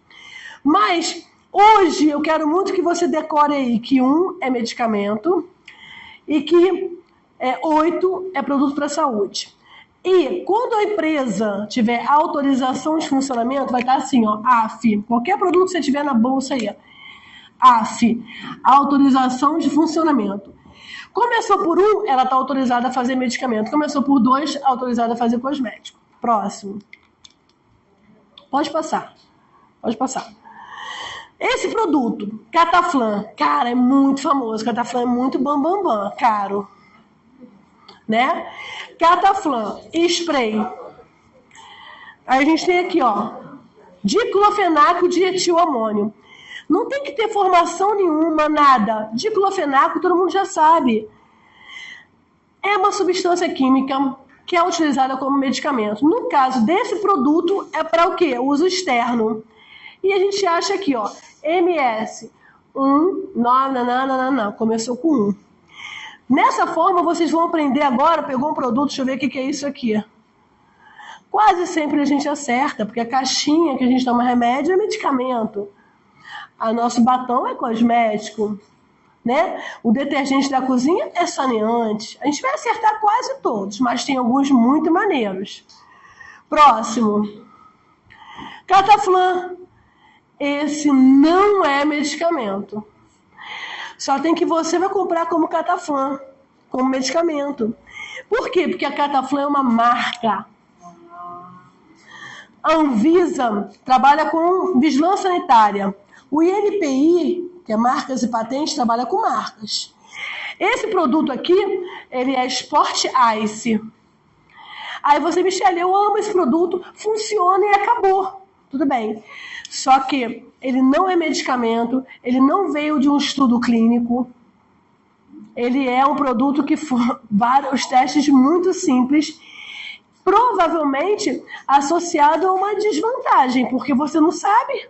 B: Mas hoje eu quero muito que você decore aí que 1 é medicamento e que 8 é produto para a saúde. E quando a empresa tiver autorização de funcionamento, vai estar assim, ó, AF, qualquer produto que você tiver na bolsa aí, AF, autorização de funcionamento. Começou por 1, ela está autorizada a fazer medicamento. Começou por 2, autorizada a fazer cosmético. Próximo. Pode passar. Pode passar. Esse produto, Cataflan, cara, é muito famoso. Cataflan é muito bam, caro. Né? Cataflan, spray. Aí a gente tem aqui, ó, diclofenaco de etilamônio. Não tem que ter formação nenhuma, nada. Diclofenaco, todo mundo já sabe. É uma substância química que é utilizada como medicamento. No caso desse produto, é para o quê? Uso externo. E a gente acha aqui, ó, MS 1, não, começou com 1. Nessa forma, vocês vão aprender agora, pegou um produto, deixa eu ver o que é isso aqui. Quase sempre a gente acerta, porque a caixinha que a gente toma remédio é medicamento. O nosso batom é cosmético, né? O detergente da cozinha é saneante. A gente vai acertar quase todos, mas tem alguns muito maneiros. Próximo. Cataflan. Esse não é medicamento. Só tem que você vai comprar como Cataflan, como medicamento. Por quê? Porque a Cataflan é uma marca. A Anvisa trabalha com vigilância sanitária. O INPI, que é marcas e patentes, trabalha com marcas. Esse produto aqui, ele é Sport Ice. Aí você, Michele, eu amo esse produto, funciona e acabou. Tudo bem. Só que ele não é medicamento, ele não veio de um estudo clínico. Ele é um produto que foram vários testes muito simples, provavelmente associado a uma desvantagem, porque você não sabe.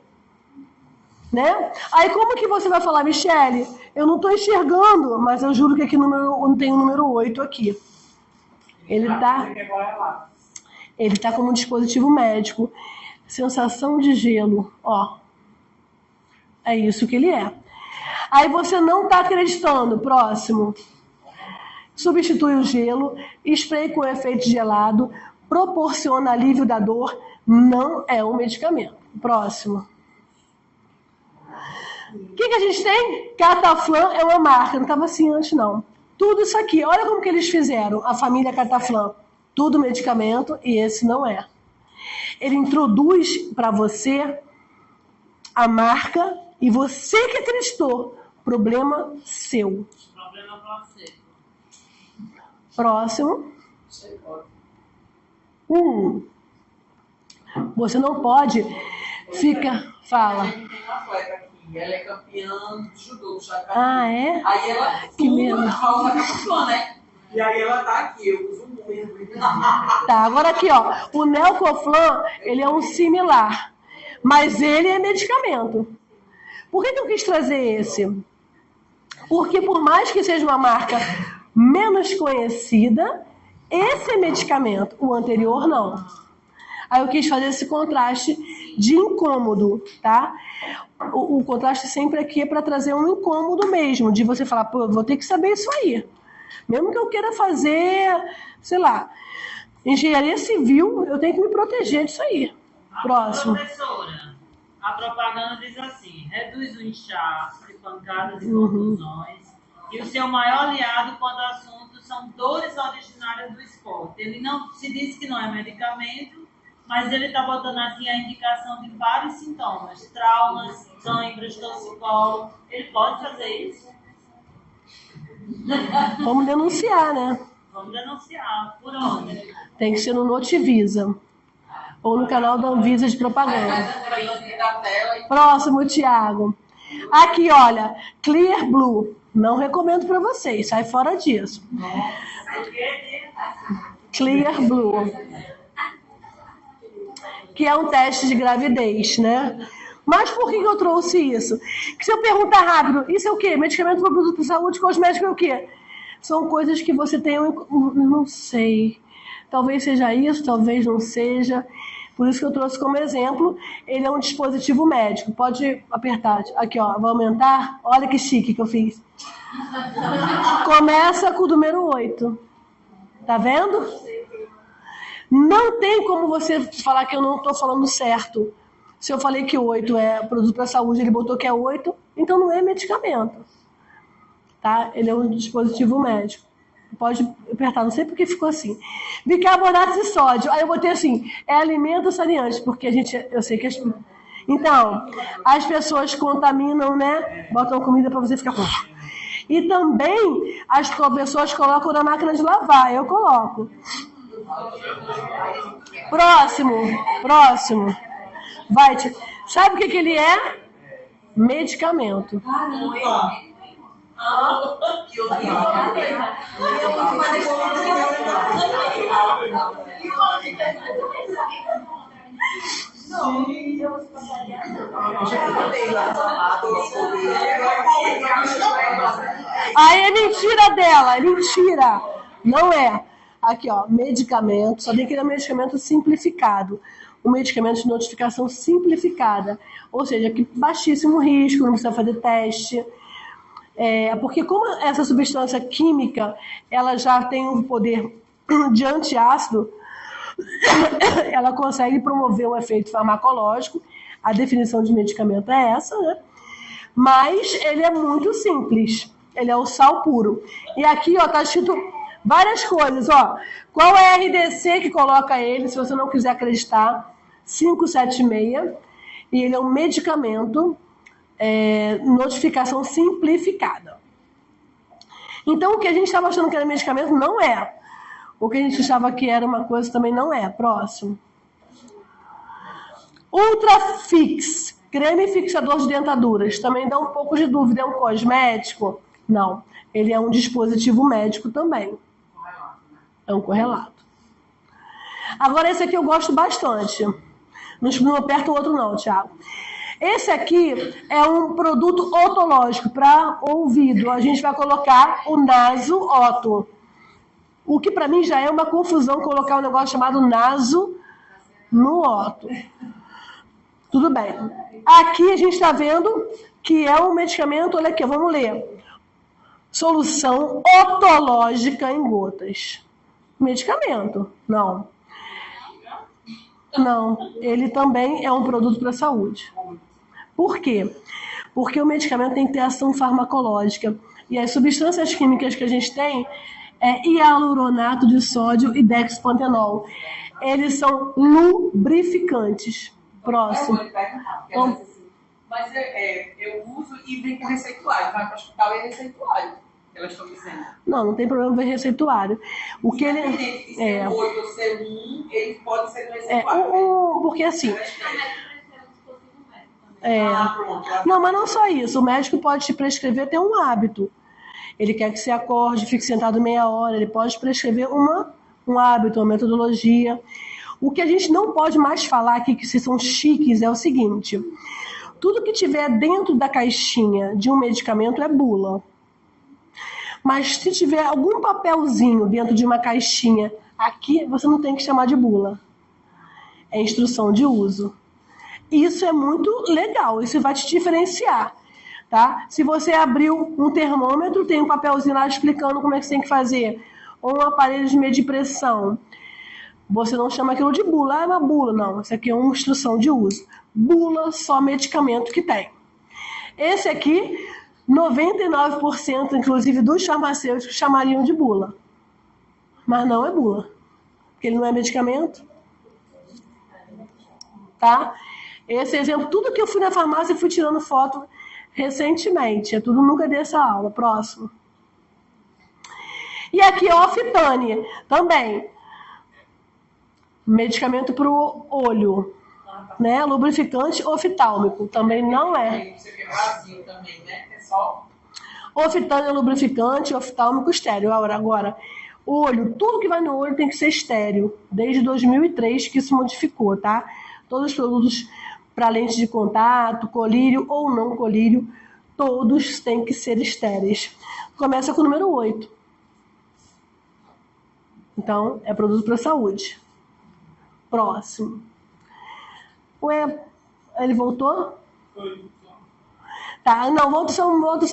B: Né? Aí como que você vai falar, Michele, eu não estou enxergando, mas eu juro que aqui não tem o número 8 aqui. Ele tá como um dispositivo médico. Sensação de gelo, ó. É isso que ele é. Aí você não está acreditando. Próximo. Substitui o gelo, spray com efeito gelado, proporciona alívio da dor, não é um medicamento. Próximo. O que a gente tem? Cataflã é uma marca, não estava assim antes não. Tudo isso aqui, olha como que eles fizeram, a família Cataflã. Tudo medicamento e esse não é. Ele introduz para você a marca e você que acreditou. Problema seu.
A: Problema placebo.
B: Próximo. Você não pode ficar... Fala.
D: Tem uma atleta aqui, ela é campeã de judô,
B: Ah, é?
D: Aí ela
B: Que medo.
D: causa Cataflã, né? E aí ela tá aqui, eu uso muito.
B: Tá, agora aqui, ó. O Neocoflan, ele é um similar, mas ele é medicamento. Por que eu quis trazer esse? Porque por mais que seja uma marca menos conhecida, esse é medicamento, o anterior não. Aí eu quis fazer esse contraste de incômodo, tá? O contraste sempre aqui é para trazer um incômodo mesmo, de você falar, pô, eu vou ter que saber isso aí. Mesmo que eu queira fazer, sei lá, engenharia civil, eu tenho que me proteger disso aí. Próximo.
A: Professora, a propaganda diz assim, reduz o inchaço, pancadas e contusões, e o seu maior aliado quando o assunto são dores originárias do esporte. Ele não se diz que não é medicamento, mas ele está botando aqui a indicação de vários sintomas, traumas, câimbras, torcicolo. Ele pode fazer isso?
B: Vamos denunciar, né?
A: Vamos denunciar. Por onde?
B: Tem que ser no Notivisa. Ou no canal da Anvisa de propaganda. Próximo, Thiago. Aqui, olha, Clear Blue. Não recomendo para vocês, sai fora disso. Clear Blue. Que é um teste de gravidez, né? Mas por que eu trouxe isso? Que se eu perguntar rápido, isso é o quê? Medicamento para produto de saúde, cosmético é o quê? São coisas que você tem, não sei. Talvez seja isso, talvez não seja. Por isso que eu trouxe como exemplo. Ele é um dispositivo médico. Pode apertar. Aqui, ó. Vou aumentar. Olha que chique que eu fiz. Começa com o número 8. Tá vendo? Não tem como você falar que eu não estou falando certo. Se eu falei que 8 é produto para saúde, ele botou que é 8, então não é medicamento. Tá? Ele é um dispositivo médico. Pode apertar, não sei porque ficou assim. Bicarbonato de sódio. Aí eu botei assim, é alimento saneante, porque eu sei que então, as pessoas contaminam, né? Botam comida para você ficar... E também as pessoas colocam na máquina de lavar, eu coloco. Próximo. Vai, sabe o que ele é? Medicamento. Aí é mentira dela, é mentira. Não é. Aqui, ó, medicamento, só tem que ir medicamento simplificado. Um medicamento de notificação simplificada. Ou seja, que baixíssimo risco, não precisa fazer teste. Porque como essa substância química, ela já tem um poder de antiácido, ela consegue promover um efeito farmacológico. A definição de medicamento é essa, né? Mas ele é muito simples. Ele é o sal puro. E aqui, ó, tá escrito várias coisas, ó. Qual é a RDC que coloca ele, se você não quiser acreditar? 576. E ele é um medicamento, notificação simplificada. Então, o que a gente estava achando que era medicamento, não é. O que a gente achava que era uma coisa, também não é. Próximo. Ultrafix, creme fixador de dentaduras. Também dá um pouco de dúvida, é um cosmético? Não, ele é um dispositivo médico também. É um correlato. Agora, esse aqui eu gosto bastante. Não aperta o outro não, Thiago. Esse aqui é um produto otológico para ouvido. A gente vai colocar o Naso Otto. O que para mim já é uma confusão colocar um negócio chamado Naso no Otto. Tudo bem. Aqui a gente está vendo que é um medicamento, olha aqui, vamos ler. Solução otológica em gotas. Medicamento? Não. Não. Ele também é um produto para a saúde. Por quê? Porque o medicamento tem que ter ação farmacológica. E as substâncias químicas que a gente tem é hialuronato de sódio e dexpantenol. Eles são lubrificantes. Próximo.
D: Eu vou lhe perguntar, porque às vezes assim, mas eu uso e vem com receituário, vai para o hospital e é receituário, elas estão dizendo.
B: Não tem problema ver receituário. O que ele
D: Independente de ser 8 ou ser 1, ele pode ser do receituário.
B: porque assim,
D: Pronto.
B: não, mas não só isso. O médico pode te prescrever ter um hábito. Ele quer que você acorde, fique sentado meia hora. Ele pode prescrever um hábito, uma metodologia. O que a gente não pode mais falar aqui, que vocês são chiques, é o seguinte. Tudo que tiver dentro da caixinha de um medicamento é bula. Mas se tiver algum papelzinho dentro de uma caixinha, aqui você não tem que chamar de bula. É instrução de uso. Isso é muito legal, isso vai te diferenciar. Tá? Se você abriu um termômetro, tem um papelzinho lá explicando como é que você tem que fazer. Ou um aparelho de medir pressão. Você não chama aquilo de bula. É uma bula. Não, isso aqui é uma instrução de uso. Bula, só medicamento que tem. Esse aqui, 99%, inclusive, dos farmacêuticos chamariam de bula. Mas não é bula. Porque ele não é medicamento. Tá? Esse exemplo, tudo que eu fui na farmácia e fui tirando foto recentemente. É tudo nunca dessa aula. Próximo. E aqui, Ofitane, também. Medicamento para o olho. Né? Lubrificante oftálmico. Também não é.
D: Você quer vazio também, né? É só...
B: Ofitane é lubrificante oftálmico estéreo. Agora, olho, tudo que vai no olho tem que ser estéreo. Desde 2003 que isso modificou, tá? Todos os produtos para lente de contato, colírio ou não colírio, todos têm que ser estéreis. Começa com o número 8. Então, é produto para saúde. Próximo. Ué, ele voltou? Tá, não, volta só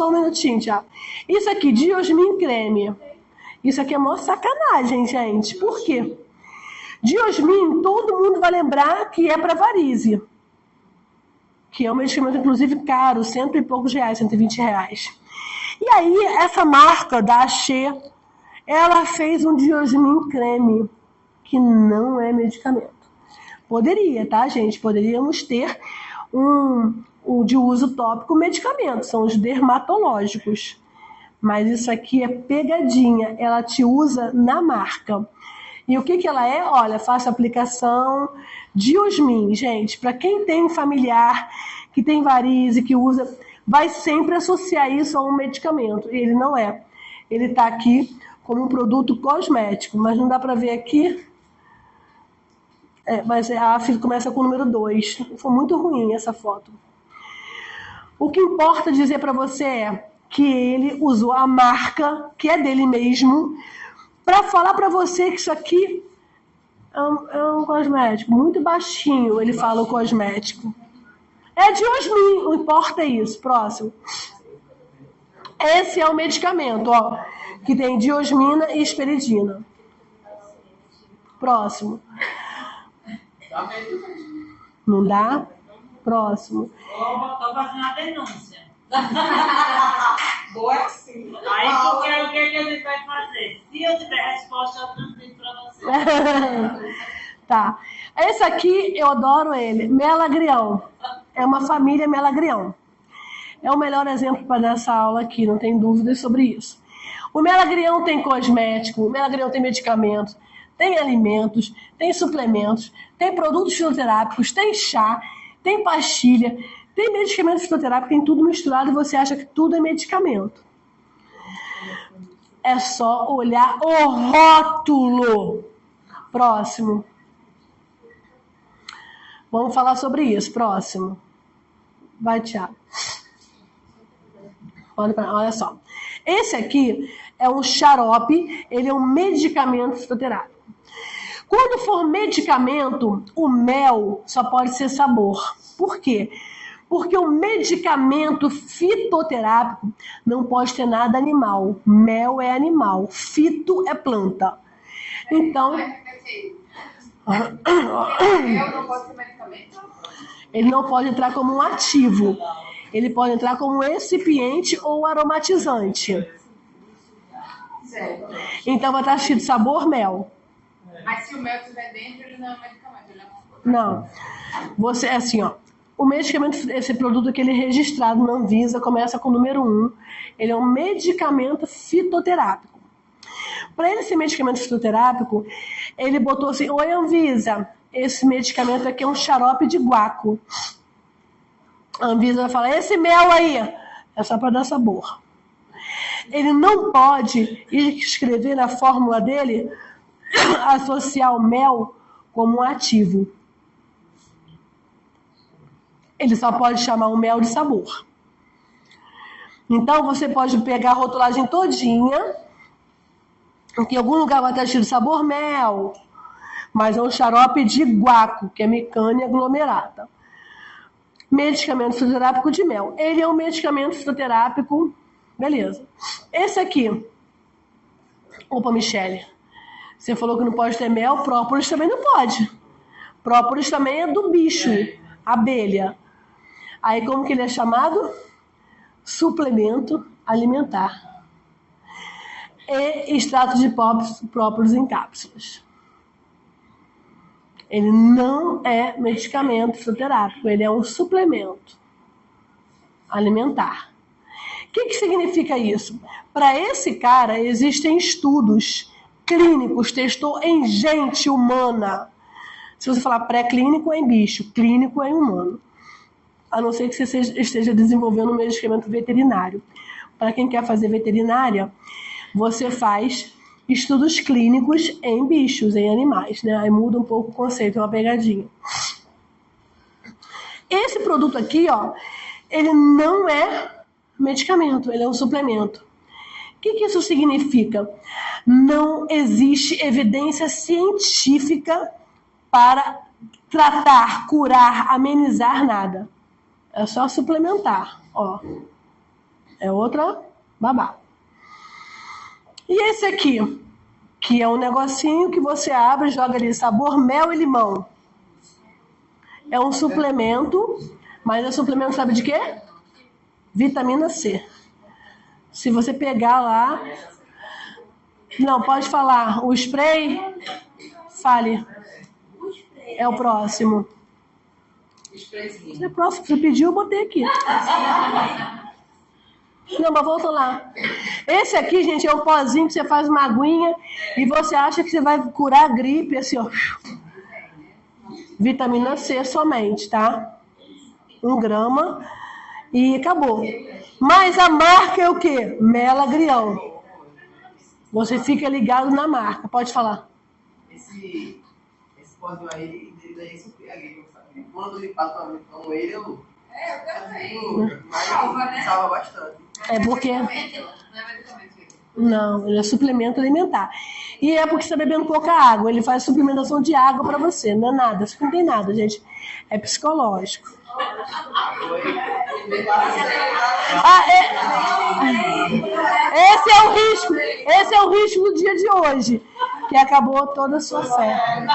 B: um minutinho, já. Isso aqui, Diosmin creme. Isso aqui é mó sacanagem, gente. Por quê? Diosmin, todo mundo vai lembrar que é para varíze. Que é um medicamento, inclusive, caro, R$100 e poucos, R$120. E aí, essa marca da Axê, ela fez um Diosmin creme, que não é medicamento. Poderia, tá, gente? Poderíamos ter um de uso tópico medicamento, são os dermatológicos. Mas isso aqui é pegadinha, ela te usa na marca. E o que ela é? Olha, faça aplicação Diosmin, gente. Para quem tem familiar que tem varize, que usa, vai sempre associar isso a um medicamento. Ele não é. Ele está aqui como um produto cosmético, mas não dá para ver aqui. Mas a AF começa com o número 2. Foi muito ruim essa foto. O que importa dizer para você é que ele usou a marca, que é dele mesmo, para falar para você que isso aqui é um cosmético muito baixinho. Ele fala o cosmético. É Diosmin, o importa é isso. Próximo. Esse é o medicamento, ó, que tem diosmina e esperidina. Próximo. Não dá? Próximo.
A: Estou fazendo a denúncia.
D: Boa sim.
A: Aí, porque o que a gente vai fazer? Se eu tiver resposta, eu transmito para você.
B: Tá. Esse aqui, eu adoro ele. Melagrião. É uma família Melagrião. É o melhor exemplo para dar essa aula aqui, não tem dúvidas sobre isso. O Melagrião tem cosmético, o Melagrião tem medicamentos, tem alimentos, tem suplementos, tem produtos fitoterápicos, tem chá, tem pastilha, tem medicamento fitoterápico, tem tudo misturado e você acha que tudo é medicamento. É só olhar o rótulo. Próximo. Vamos falar sobre isso. Próximo. Vai, Thiago. Olha só. Esse aqui é um xarope, ele é um medicamento fitoterápico. Quando for medicamento, o mel só pode ser sabor. Por quê? Porque o medicamento fitoterápico não pode ter nada animal. Mel é animal, fito é planta. Então...
C: Eu não posso ser medicamento?
B: Ele não pode entrar como um ativo. Ele pode entrar como excipiente ou aromatizante.
C: Certo.
B: Então vai estar escrito sabor mel.
C: Mas se o mel estiver dentro, ele não é um medicamento, ele é uma coisa.
B: Não. Você, assim, ó. O medicamento, esse produto que ele é registrado na Anvisa, começa com o número 1. Ele é um medicamento fitoterápico. Para ele ser medicamento fitoterápico, ele botou assim: oi, Anvisa, esse medicamento aqui é um xarope de guaco. A Anvisa vai falar: esse mel aí é só para dar sabor. Ele não pode escrever na fórmula dele associar o mel como um ativo. Ele só pode chamar o mel de sabor. Então você pode pegar a rotulagem todinha, que em algum lugar vai estar escrito sabor mel, mas é um xarope de guaco, que é micânia aglomerada. Medicamento fitoterápico de mel. Ele é um medicamento fitoterápico, beleza. Esse aqui, opa, Michele, você falou que não pode ter mel, própolis também não pode. Própolis também é do bicho, abelha. Aí como que ele é chamado? Suplemento alimentar. E extrato de própolis em cápsulas. Ele não é medicamento fitoterápico, ele é um suplemento alimentar. O que significa isso? Para esse cara, existem estudos clínicos, testou em gente humana. Se você falar pré-clínico, é em bicho, clínico é em humano. A não ser que você esteja desenvolvendo um medicamento veterinário. Para quem quer fazer veterinária, você faz estudos clínicos em bichos, em animais, né? Aí muda um pouco o conceito, é uma pegadinha. Esse produto aqui, ó, ele não é medicamento, ele é um suplemento. O que isso significa? Não existe evidência científica para tratar, curar, amenizar nada. É só suplementar, ó. É outra babá. E esse aqui, que é um negocinho que você abre e joga ali sabor mel e limão. É um suplemento, mas é suplemento, sabe de quê? Vitamina C. Se você pegar lá... Não, pode falar. O spray, fale. É o próximo. É o próximo. Você pediu, eu botei aqui. Não, mas volta lá. Esse aqui, gente, é um pozinho que você faz uma aguinha e você acha que você vai curar a gripe, assim, ó. Vitamina C somente, tá? 1 grama e acabou. Mas a marca é o quê? Melagrião. Você fica ligado na marca. Pode falar.
F: Esse pozinho aí, daí eu peguei. Quando eu passo com ele, eu também.
C: Salva, né?
F: Salva bastante.
B: É porque...
C: Não é medicamento.
B: Não, ele é suplemento alimentar. E é porque você está bebendo pouca água. Ele faz suplementação de água para você. Não é nada. Isso não tem nada, gente. É psicológico. Esse é o risco. Esse é o risco do dia de hoje. Que acabou toda a sua fé.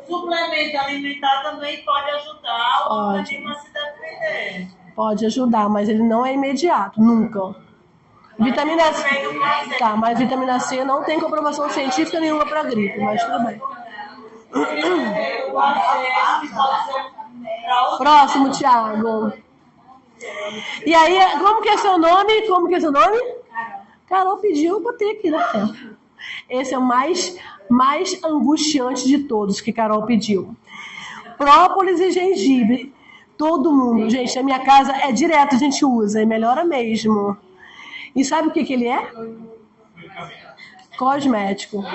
A: Suplemento alimentar também pode ajudar o organismo a se defender.
B: Pode ajudar, mas ele não é imediato, nunca. Vitamina C. Tá, mas vitamina C não tem comprovação científica nenhuma para gripe, mas tudo bem. Próximo, Thiago. E aí, como que é seu nome? Como que é seu nome? Carol pediu, eu botei aqui na tela. Esse é o mais angustiante de todos que Carol pediu. Própolis e gengibre. Todo mundo. Gente, na minha casa é direto, a gente usa. E melhora mesmo. E sabe o que ele é? Cosmético.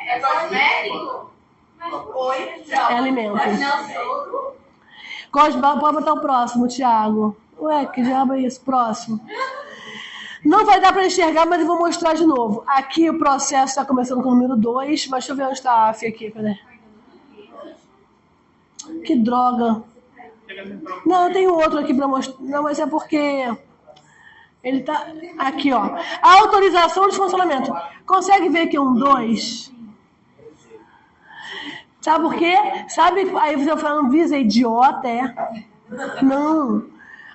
C: É cosmético?
B: É alimento. Pode botar o próximo, Thiago. Ué, que diabo é isso? Próximo. Não vai dar para enxergar, mas eu vou mostrar de novo. Aqui o processo está começando com o número 2, mas deixa eu ver onde está a AF aqui. Cadê? Que droga. Não, eu tenho outro aqui para mostrar. Não, mas é porque Ele tá aqui, ó. A autorização de funcionamento. Consegue ver que é um 2? Sabe por quê? Sabe, aí você fala, Anvisa é idiota, é? Não.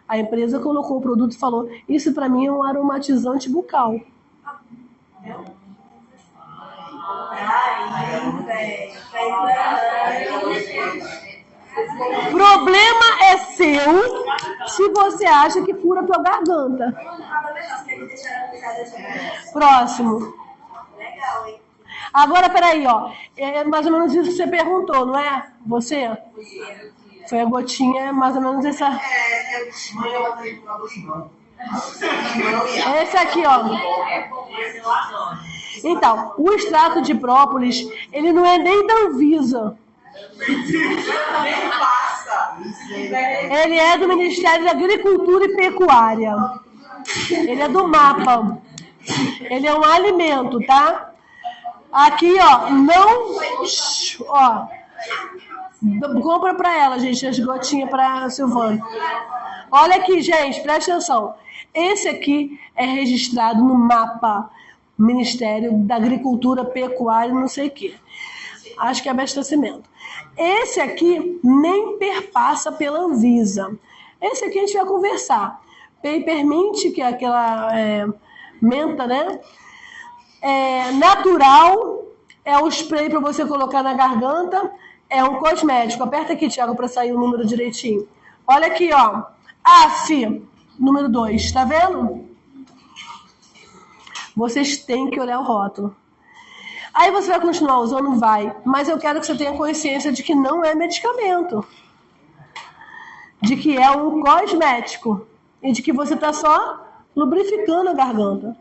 B: A empresa colocou o produto e falou, isso para mim é um aromatizante bucal. Problema é seu se você acha que fura tua garganta. Próximo. Agora, peraí, ó. É mais ou menos isso que você perguntou, não é? Você? Foi a gotinha, mais ou menos essa. Esse aqui, ó. Então, o extrato de própolis, ele não é nem da Anvisa. Ele é do Ministério da Agricultura e Pecuária. Ele é do MAPA. Ele é um alimento, tá? Aqui, ó, não... Ó, compra pra ela, gente, as gotinhas pra Silvana. Olha aqui, gente, presta atenção. Esse aqui é registrado no MAPA, Ministério da Agricultura, Pecuária, não sei o quê. Acho que é abastecimento. Esse aqui nem perpassa pela Anvisa. Esse aqui a gente vai conversar. Peppermint, que é aquela menta, né? Natural, é o spray para você colocar na garganta, é um cosmético. Aperta aqui, Thiago, para sair o número direitinho. Olha aqui, ó. AF, número 2, tá vendo? Vocês têm que olhar o rótulo. Aí você vai continuar usando? Vai. Mas eu quero que você tenha consciência de que não é medicamento. De que é um cosmético. E de que você está só lubrificando a garganta.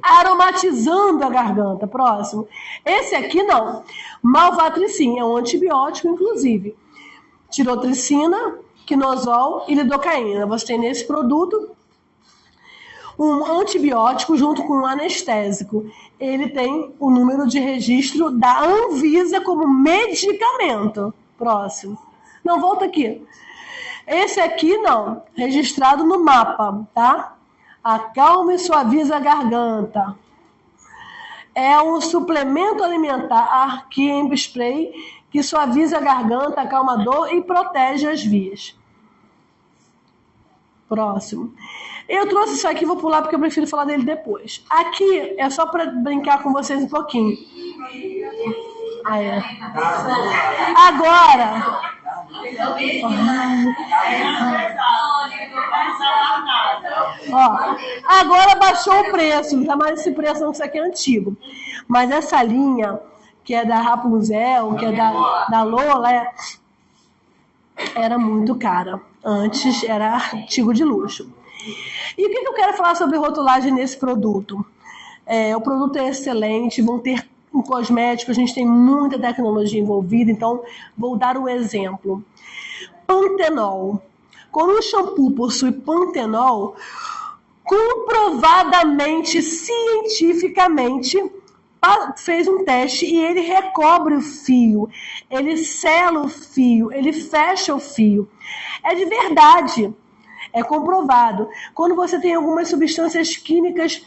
B: Aromatizando a garganta. Próximo. Esse aqui não. Malvatricin é um antibiótico, inclusive. Tirotricina, quinozol e lidocaína. Você tem nesse produto um antibiótico junto com um anestésico. Ele tem o número de registro da Anvisa como medicamento. Próximo. Não, volta aqui. Esse aqui não. Registrado no MAPA, tá? Acalma e suaviza a garganta. É um suplemento alimentar que em spray que suaviza a garganta, acalma a dor e protege as vias. Próximo. Eu trouxe isso aqui, vou pular porque eu prefiro falar dele depois. Aqui é só para brincar com vocês um pouquinho. Agora. Ó, agora baixou o preço, não tá mais esse preço, não, isso aqui é antigo. Mas essa linha, que é da Rapunzel, que é da Lola, era muito cara. Antes era artigo de luxo. E o que eu quero falar sobre rotulagem nesse produto? O produto é excelente, vão ter um cosmético, a gente tem muita tecnologia envolvida, então vou dar um exemplo. Pantenol. Quando o shampoo possui pantenol, comprovadamente, cientificamente, fez um teste e ele recobre o fio, ele sela o fio, ele fecha o fio. É de verdade, é comprovado. Quando você tem algumas substâncias químicas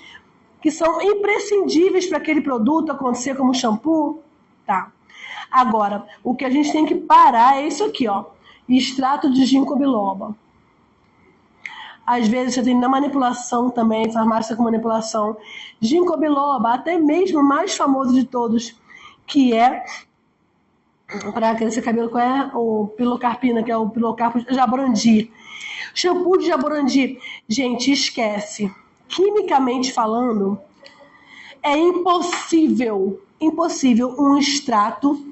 B: que são imprescindíveis para aquele produto acontecer como shampoo, tá. Agora, o que a gente tem que parar é isso aqui, ó. Extrato de ginkgo biloba. Às vezes você tem na manipulação também, farmácia com manipulação. Ginkgo biloba, até mesmo o mais famoso de todos, que é para crescer cabelo, qual é? O pilocarpina, que é o pilocarpo jaborandi. Shampoo de jaborandi, gente, esquece. Quimicamente falando, é impossível um extrato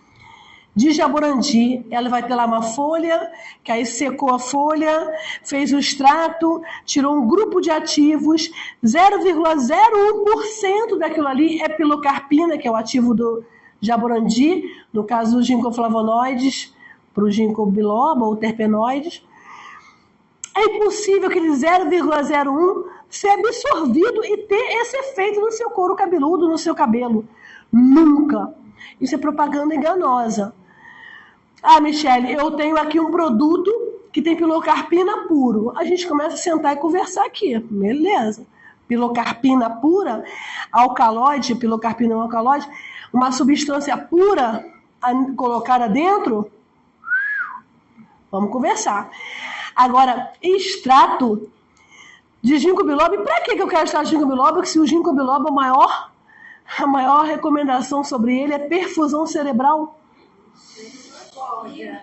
B: de jaborandi. Ela vai ter lá uma folha, que aí secou a folha, fez o extrato, tirou um grupo de ativos, 0,01% daquilo ali é pilocarpina, que é o ativo do jaborandi, no caso dos ginkgoflavonoides, para o ginkgo biloba ou terpenoides. É impossível aquele 0,01 ser absorvido e ter esse efeito no seu couro cabeludo, no seu cabelo. Nunca. Isso é propaganda enganosa. Ah, Michele, eu tenho aqui um produto que tem pilocarpina puro. A gente começa a sentar e conversar aqui, beleza. Pilocarpina pura, alcaloide, pilocarpina é um alcaloide, uma substância pura colocada dentro, vamos conversar. Agora, extrato de ginkgo biloba, e para que eu quero extrato de ginkgo biloba? Se o ginkgo biloba, a maior recomendação sobre ele é perfusão cerebral.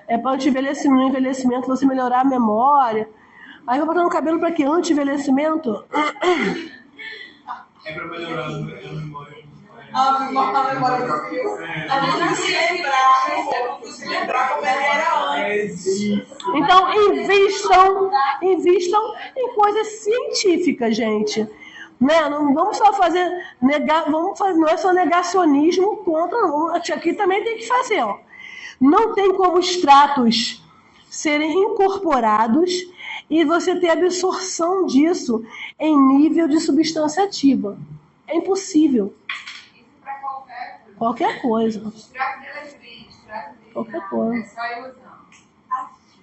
B: É para no envelhecimento você melhorar a memória. Aí vai botar no cabelo para quê? Anti-envelhecimento?
E: É pra melhorar a memória.
D: A memória do filho. A gente não se lembrar como ele era antes.
B: Então, invistam em coisas científicas, gente. Né? Não vamos só não é só negacionismo contra. Aqui também tem que fazer, ó. Não tem como extratos serem incorporados e você ter absorção disso em nível de substância ativa. É impossível.
C: Isso para
B: Qualquer coisa.
C: extrato de alecrim, extrato de
B: Qualquer coisa.
C: é só ilusão.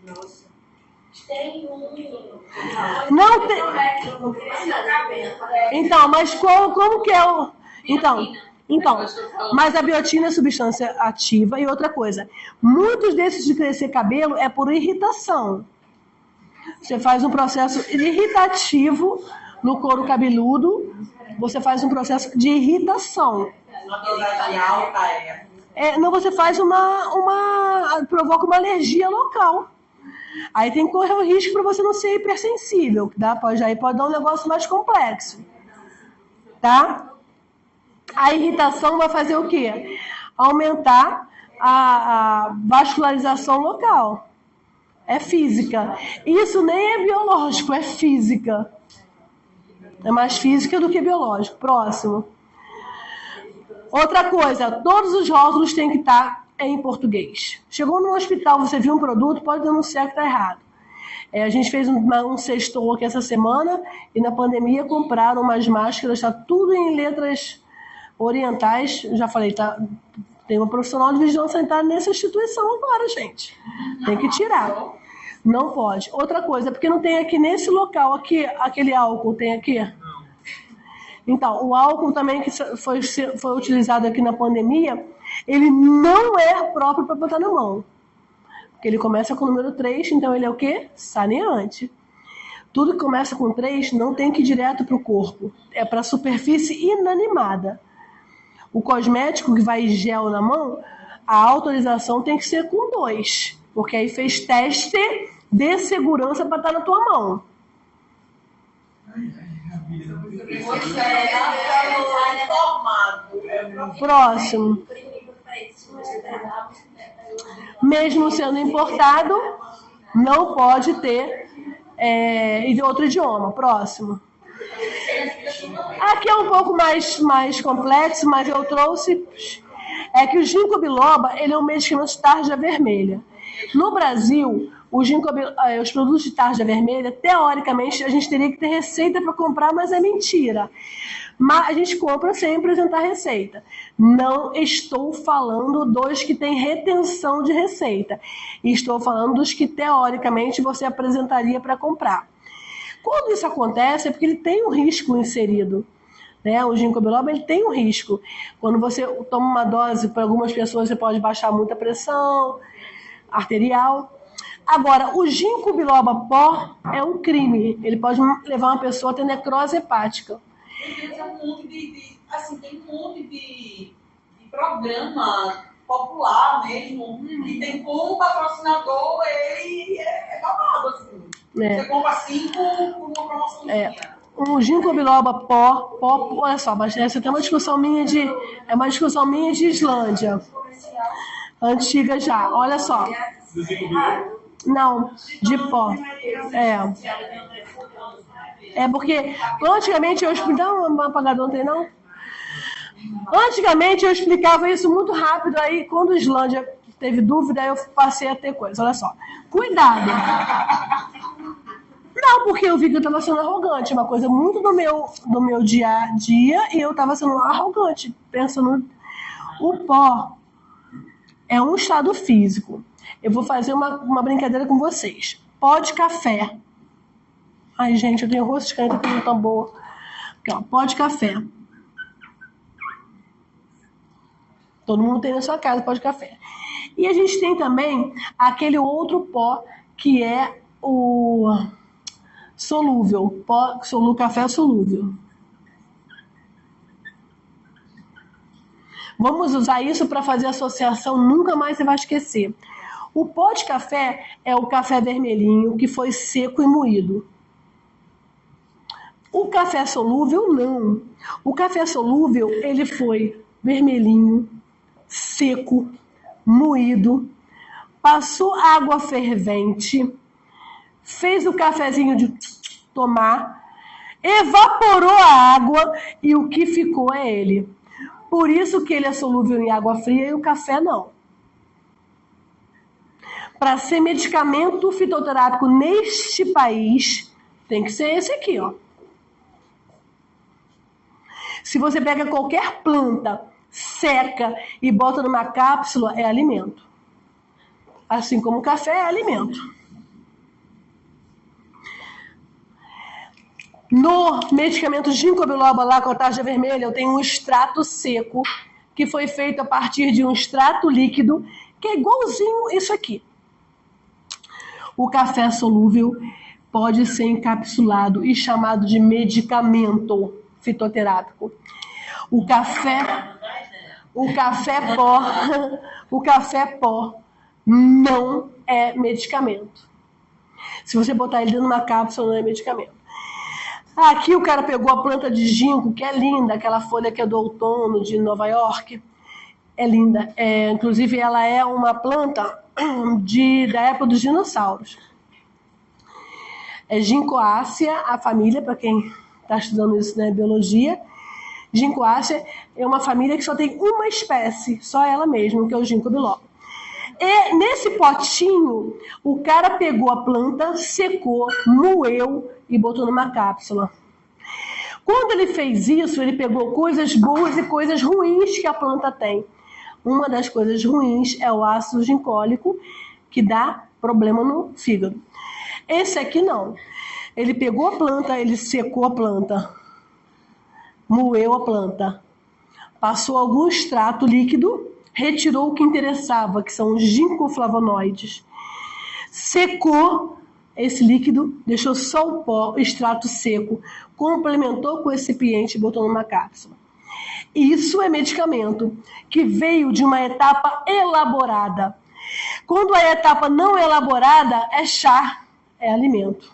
G: Nossa. Tem
B: Não tem. Então, mas como que é o. Então, mas a biotina é substância ativa. E outra coisa, muitos desses de crescer cabelo é por irritação. Você faz um processo irritativo no couro cabeludo, você faz um processo de irritação.
D: Uma dosagem alta
B: Não, você faz provoca uma alergia local. Aí tem que correr o risco para você não ser hipersensível, tá? Pode dar um negócio mais complexo, tá? A irritação vai fazer o quê? Aumentar a vascularização local. É física. Isso nem é biológico, é física. É mais física do que biológico. Próximo. Outra coisa, todos os rótulos têm que estar em português. Chegou no hospital, você viu um produto, pode denunciar que está errado. A gente fez um sextou aqui essa semana e na pandemia compraram umas máscaras, está tudo em letras orientais. Já falei, tá, tem uma profissional de vigilância sanitária nessa instituição agora, gente. Tem que tirar. Não pode. Outra coisa, porque não tem aqui nesse local, aqui, aquele álcool tem aqui? Então, o álcool também que foi utilizado aqui na pandemia, ele não é próprio para botar na mão. Porque ele começa com o número 3, então ele é o quê? Saneante. Tudo que começa com 3 não tem que ir direto para o corpo. É para a superfície inanimada. O cosmético que vai gel na mão, a autorização tem que ser com 2. Porque aí fez teste de segurança para estar na tua mão. Próximo. Mesmo sendo importado, não pode ter outro idioma. Próximo. Aqui é um pouco mais complexo, mas eu trouxe. É que o ginkgo biloba, ele é um medicamento de tarja vermelha. No Brasil, os produtos de tarja vermelha, teoricamente, a gente teria que ter receita para comprar, mas é mentira. Mas a gente compra sem apresentar receita. Não estou falando dos que têm retenção de receita. Estou falando dos que, teoricamente, você apresentaria para comprar. Quando isso acontece, é porque ele tem um risco inserido. Né? O ginkgo biloba, ele tem um risco. Quando você toma uma dose, para algumas pessoas, você pode baixar muita pressão arterial. Agora, o ginkgo biloba pó é um crime. Ele pode levar uma pessoa a ter necrose hepática.
D: Tem um monte de programa popular mesmo, que tem como patrocinador, ele é babado, assim. Você compra 5 por uma promoçãozinha.
B: O ginkgo biloba pó, olha só, mas essa tem uma discussão minha de Islândia. Antiga já, olha só. Não, de pó. É porque antigamente eu explicava, uma apagada não tem não? Antigamente eu explicava isso muito rápido, aí quando a Islândia teve dúvida, eu passei a ter coisa. Olha só, cuidado. Não, porque eu vi que eu estava sendo arrogante, uma coisa muito do meu dia a dia, e eu estava sendo arrogante, pensando. O pó é um estado físico. Eu vou fazer uma brincadeira com vocês. pó de café. Ai, gente, eu tenho rosto de caneta que não tá boa. Aqui, ó, pó de café. Todo mundo tem na sua casa pó de café. E a gente tem também aquele outro pó que é o solúvel, pó café solúvel. Vamos usar isso para fazer associação, nunca mais você vai esquecer. O pó de café é o café vermelhinho que foi seco e moído. O café solúvel, não. O café solúvel, ele foi vermelhinho, seco, moído, passou água fervente, fez o cafezinho de tomar, evaporou a água e o que ficou é ele. Por isso que ele é solúvel em água fria e o café não. Para ser medicamento fitoterápico neste país, tem que ser esse aqui, ó. Se você pega qualquer planta, seca e bota numa cápsula, é alimento. Assim como o café é alimento. No medicamento ginkgo biloba lá com a tarja vermelha, eu tenho um extrato seco que foi feito a partir de um extrato líquido que é igualzinho isso aqui. O café solúvel pode ser encapsulado e chamado de medicamento fitoterápico. O café pó não é medicamento. Se você botar ele dentro de uma cápsula, não é medicamento. Aqui o cara pegou a planta de ginkgo, que é linda, aquela folha que é do outono de Nova York. É linda. Inclusive, ela é uma planta da época dos dinossauros. É Ginkgoaceae, a família, para quem está estudando isso, né, biologia. Ginkgoaceae é uma família que só tem uma espécie, só ela mesma, que é o ginkgo biloba. E nesse potinho, o cara pegou a planta, secou, moeu e botou numa cápsula. Quando ele fez isso, ele pegou coisas boas e coisas ruins que a planta tem. Uma das coisas ruins é o ácido ginkólico, que dá problema no fígado. Esse aqui não. Ele pegou a planta, ele secou a planta, moeu a planta, passou algum extrato líquido, retirou o que interessava, que são os ginkgoflavonoides, secou esse líquido, deixou só o pó, o extrato seco, complementou com recipiente e botou numa cápsula. Isso é medicamento que veio de uma etapa elaborada. Quando a etapa não elaborada é chá, é alimento.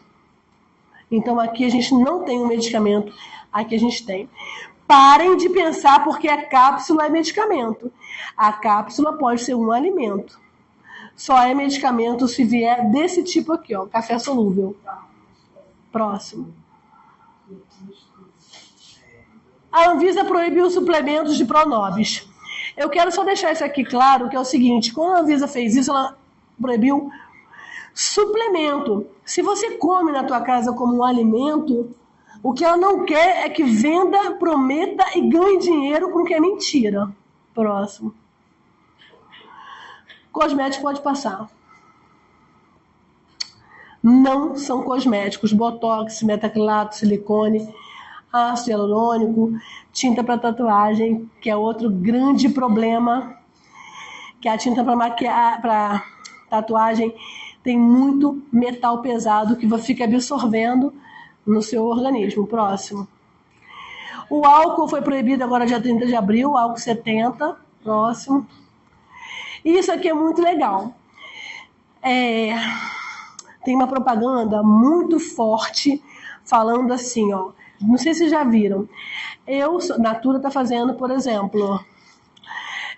B: Então aqui a gente não tem um medicamento, aqui a gente tem. Parem de pensar porque a cápsula é medicamento. A cápsula pode ser um alimento. Só é medicamento se vier desse tipo aqui, ó, café solúvel. Próximo. A Anvisa proibiu suplementos de Pronobis. Eu quero só deixar isso aqui claro, que é o seguinte, quando a Anvisa fez isso, ela proibiu suplemento. Se você come na tua casa como um alimento, o que ela não quer é que venda, prometa e ganhe dinheiro com o que é mentira. Próximo. Cosméticos pode passar. Não são cosméticos. Botox, metacrilato, silicone, ácido hialurônico, tinta para tatuagem, que é outro grande problema, que a tinta para tatuagem tem muito metal pesado que fica absorvendo no seu organismo. Próximo. O álcool foi proibido agora dia 30 de abril, álcool 70. Próximo. Isso aqui é muito legal. Tem uma propaganda muito forte falando assim, ó. Não sei se vocês já viram. Natura está fazendo, por exemplo,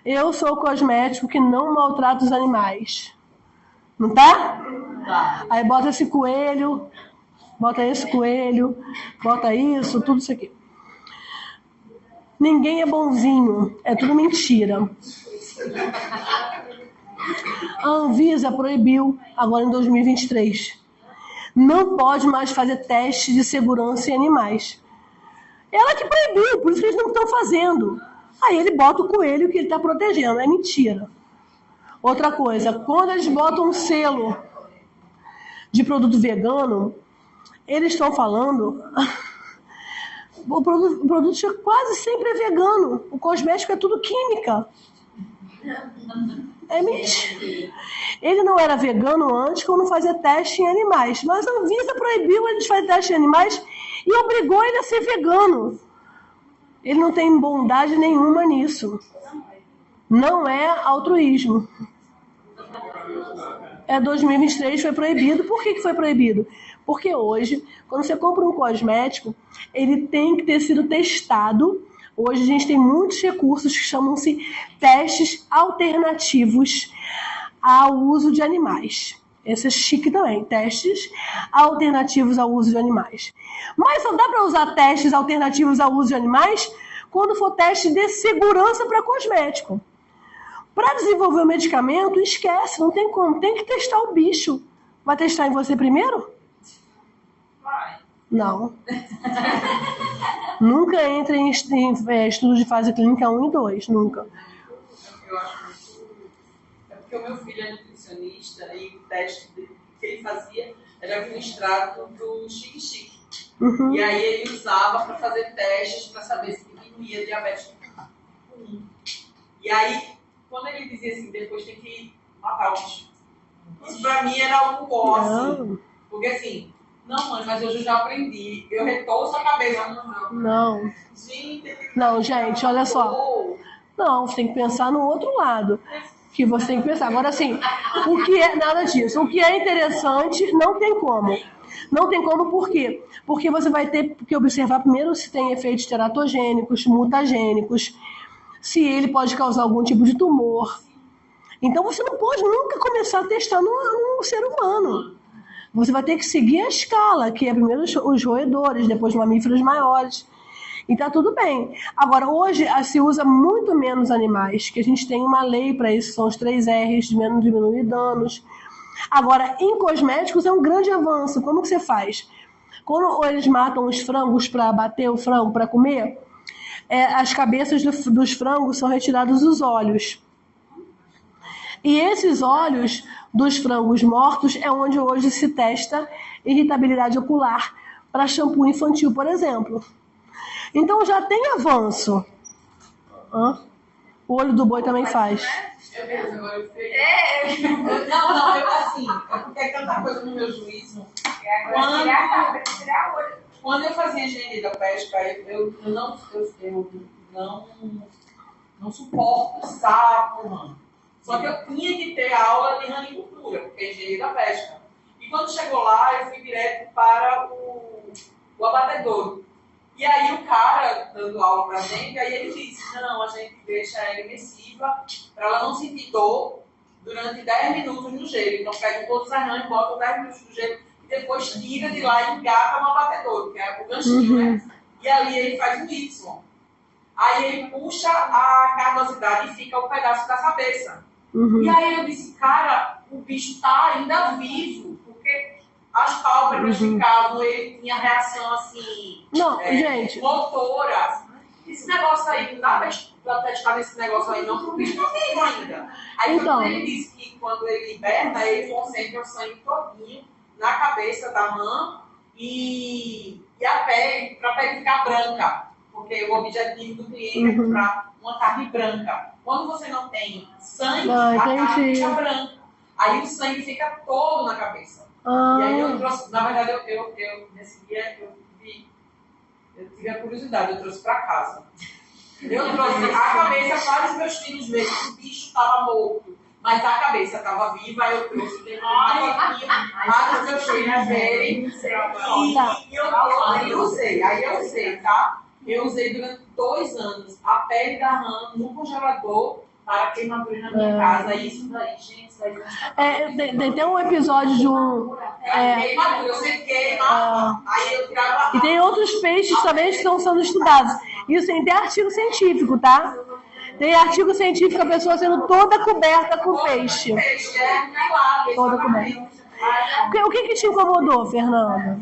B: eu sou cosmético que não maltrata os animais. Não tá? Tá. Aí bota esse coelho, bota esse coelho, bota isso, tudo isso aqui. Ninguém é bonzinho, é tudo mentira. A Anvisa proibiu, agora em 2023. Não pode mais fazer teste de segurança em animais. Ela que proibiu, por isso que eles não estão fazendo. Aí ele bota o coelho que ele está protegendo, é mentira. Outra coisa, quando eles botam um selo de produto vegano, eles estão falando... O produto quase sempre é vegano. O cosmético é tudo química. É mentira. Ele não era vegano antes, quando fazia teste em animais. Mas a Anvisa proibiu ele de fazer teste em animais e obrigou ele a ser vegano. Ele não tem bondade nenhuma nisso. Não é altruísmo. 2023 foi proibido. Por que foi proibido? Porque hoje, quando você compra um cosmético, ele tem que ter sido testado. Hoje a gente tem muitos recursos que chamam-se testes alternativos ao uso de animais. Esse é chique também, testes alternativos ao uso de animais. Mas só dá para usar testes alternativos ao uso de animais quando for teste de segurança para cosmético. Para desenvolver o medicamento, esquece, não tem como, tem que testar o bicho. Vai testar em você primeiro?
D: Vai.
B: Não. Nunca entre em estudos de fase clínica 1 e 2, nunca.
D: Eu acho muito... É porque o meu filho é nutricionista e o teste que ele fazia era com o extrato do chique-chique.
B: Uhum.
D: E aí ele usava para fazer testes para saber se diminuía diabetes tipo 1. E aí, quando ele dizia assim, depois tem que matar o bicho. Isso para mim era algo bom, assim. Porque assim, não, mãe, mas eu já aprendi. Eu retorço a cabeça.
B: Não. Não, gente, olha só. Não, você tem que pensar no outro lado. Que você tem que pensar. Agora, assim, o que é nada disso? O que é interessante, não tem como. Não tem como, por quê? Porque você vai ter que observar primeiro se tem efeitos teratogênicos, mutagênicos, se ele pode causar algum tipo de tumor. Então, você não pode nunca começar a testar no ser humano. Você vai ter que seguir a escala, que é primeiro os roedores, depois mamíferos maiores. E tá tudo bem. Agora, hoje se usa muito menos animais, que a gente tem uma lei para isso, são os 3 R's, de menos diminuir danos. Agora, em cosméticos é um grande avanço. Como que você faz? Quando eles matam os frangos para bater o frango para comer, as cabeças dos frangos são retirados os olhos. E esses olhos dos frangos mortos é onde hoje se testa irritabilidade ocular para shampoo infantil, por exemplo. Então já tem avanço. O olho do boi também faz.
D: Não, eu assim, é porque é tanta coisa no meu juízo. Quando eu fazia engenharia da pesca, eu não suporto sapo, mano. Só que eu tinha que ter aula de ranicultura, porque é engenharia da pesca. E quando chegou lá, eu fui direto para o abatedouro. E aí o cara, dando aula pra gente, aí ele disse, não, a gente deixa ela imersiva para ela não sentir dor durante 10 minutos no gelo. Então pega todos os arranjos, bota 10 minutos no gelo e depois tira de lá e engata no abatedouro, que é o ganchinho, né? E ali ele faz um Y. Aí ele puxa a carnosidade e fica o pedaço da cabeça. E aí eu disse, cara, o bicho tá ainda vivo, porque as pálpebras ficavam, ele tinha reação assim,
B: gente,
D: motora. Esse negócio aí, não dá pra testar nesse negócio aí não, porque o bicho tá vivo ainda. Aí então, quando ele disse que quando ele hiberna, ele concentra o sangue todinho na cabeça da rã e a pele, pra pele ficar branca. Porque o objetivo do cliente é comprar uma carne branca. Quando você não tem sangue, a carne fica branca. Aí o sangue fica todo na cabeça. E aí eu trouxe, na verdade, eu nesse dia eu tive a curiosidade, eu trouxe para casa. Eu trouxe a cabeça para os meus filhos verem que o bicho estava morto, mas a cabeça estava viva, aí eu trouxe para os meus filhos verem. E eu usei, tá? Eu usei durante 2 anos a pele da rã no congelador para queimadura na minha casa. Isso daí, gente, isso daí.
B: Tem um episódio de um...
D: queimadura, você queima, aí eu tirava...
B: E tem outros peixes também que estão sendo estudados. Isso tem artigo científico, tá? Tem artigo científico, a pessoa sendo toda coberta com peixe. Toda coberta. O que te incomodou, Fernanda?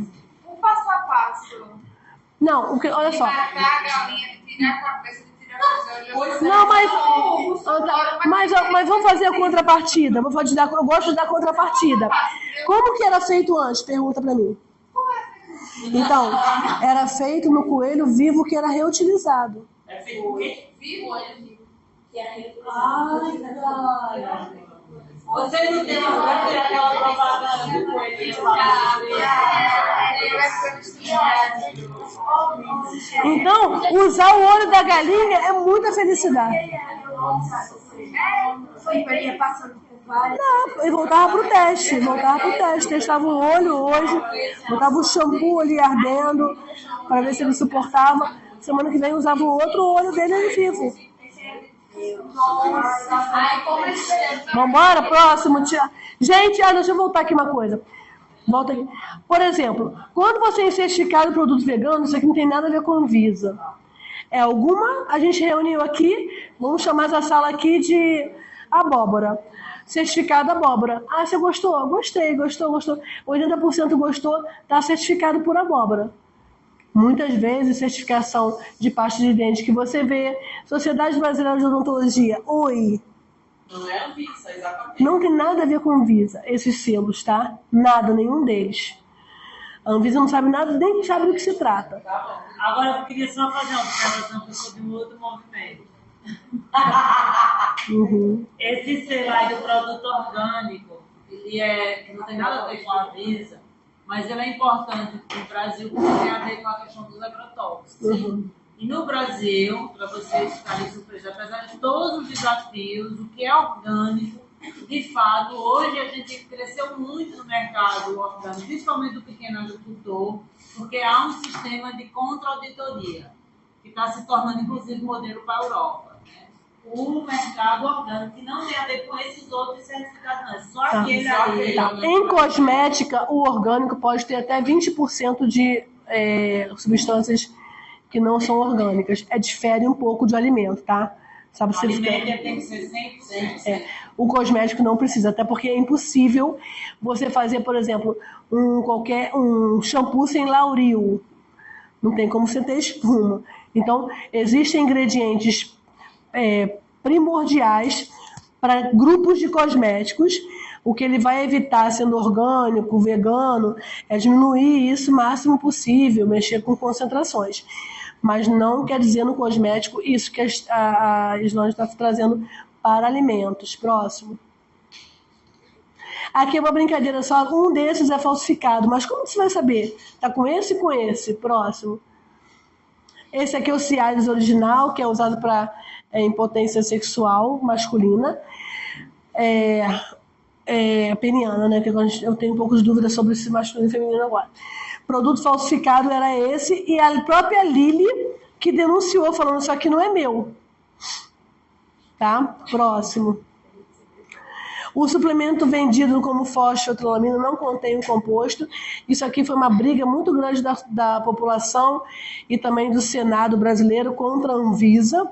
C: O passo a passo.
B: Não, olha só.
C: Matar a galinha, de tirar a cabeça, de tirar
D: Pois é.
B: Não, mas vamos fazer a contrapartida. Eu gosto de dar contrapartida. Como que era feito antes? Pergunta pra mim. Então, era feito no coelho vivo que era reutilizado.
D: É feito o quê?
C: Vivo,
G: Que é reutilizado.
A: Ai, cara. Vocês não tem uma ter aquela propaganda do coelhinho lá?
B: Então, usar o olho da galinha é muita felicidade.
G: Foi para ir passando por várias.
B: Não, e voltava pro teste. Testava o olho hoje, botava o shampoo ali ardendo, para ver se ele suportava. Semana que vem usava o outro olho dele ele vivo. Vambora, próximo. Gente, deixa eu voltar aqui uma coisa. Volta aqui. Por exemplo, quando você é certificado de produto vegano, isso aqui não tem nada a ver com Anvisa. A gente reuniu aqui, vamos chamar essa sala aqui de abóbora. Certificado abóbora. Ah, você gostou? Gostei, gostou. 80% gostou, está certificado por abóbora. Muitas vezes, certificação de pasta de dente que você vê, Sociedade Brasileira de Odontologia, oi.
D: Não é Anvisa, exatamente.
B: Não tem nada a ver com a Anvisa, esses selos, tá? Nada, nenhum deles. A Anvisa não sabe nada, nem sabe do que se trata.
D: Tá bom.
A: Agora eu queria só fazer uma observação sobre um outro movimento.
B: Uhum.
A: Esse selo aí do produto orgânico, que não tem nada a ver com a Anvisa, mas ele é importante no Brasil porque tem a ver com a questão dos agrotóxicos.
B: Uhum.
A: E no Brasil, para vocês ficarem surpresos, apesar de todos os desafios, o que é orgânico, de fato, hoje a gente cresceu muito no mercado orgânico, principalmente do pequeno agricultor, porque há um sistema de contra-auditoria, que está se tornando, inclusive, modelo para a Europa. Né? O mercado orgânico, que não tem a ver com esses outros certificados, não, é só aquele ali.
B: Tá. Em cosmética, o orgânico pode ter até 20% de substâncias que não são orgânicas. Difere um pouco de alimento, tá? Sabe,
A: A alimento tem que ser 100%.
B: O cosmético não precisa, até porque é impossível você fazer, por exemplo, um shampoo sem lauril. Não tem como você ter espuma. Então, existem ingredientes primordiais para grupos de cosméticos. O que ele vai evitar, sendo orgânico, vegano, é diminuir isso o máximo possível, mexer com concentrações. Mas não quer dizer no cosmético isso que a Islândia está trazendo para alimentos. Próximo. Aqui é uma brincadeira só, um desses é falsificado, mas como você vai saber? Está com esse e com esse. Próximo. Esse aqui é o Cialis original, que é usado para impotência sexual masculina. Peniana, né? Que eu tenho um pouco de dúvida sobre esse masculino e feminino agora. Produto falsificado era esse, e a própria Lili que denunciou, falando isso aqui não é meu. Tá? Próximo. O suplemento vendido como fosfetilamina não contém o composto. Isso aqui foi uma briga muito grande da população e também do Senado brasileiro contra a Anvisa,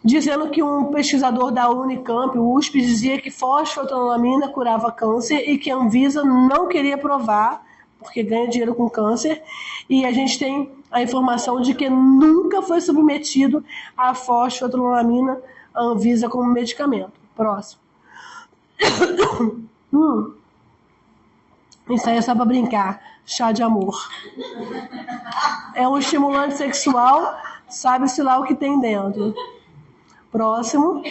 B: dizendo que um pesquisador da Unicamp, o USP, dizia que fosfetilamina curava câncer e que a Anvisa não queria provar, porque ganha dinheiro com câncer, e a gente tem a informação de que nunca foi submetido a fosfetilamina à Anvisa como medicamento. Próximo. Isso aí é só para brincar. Chá de amor. É um estimulante sexual, sabe-se lá o que tem dentro. Próximo.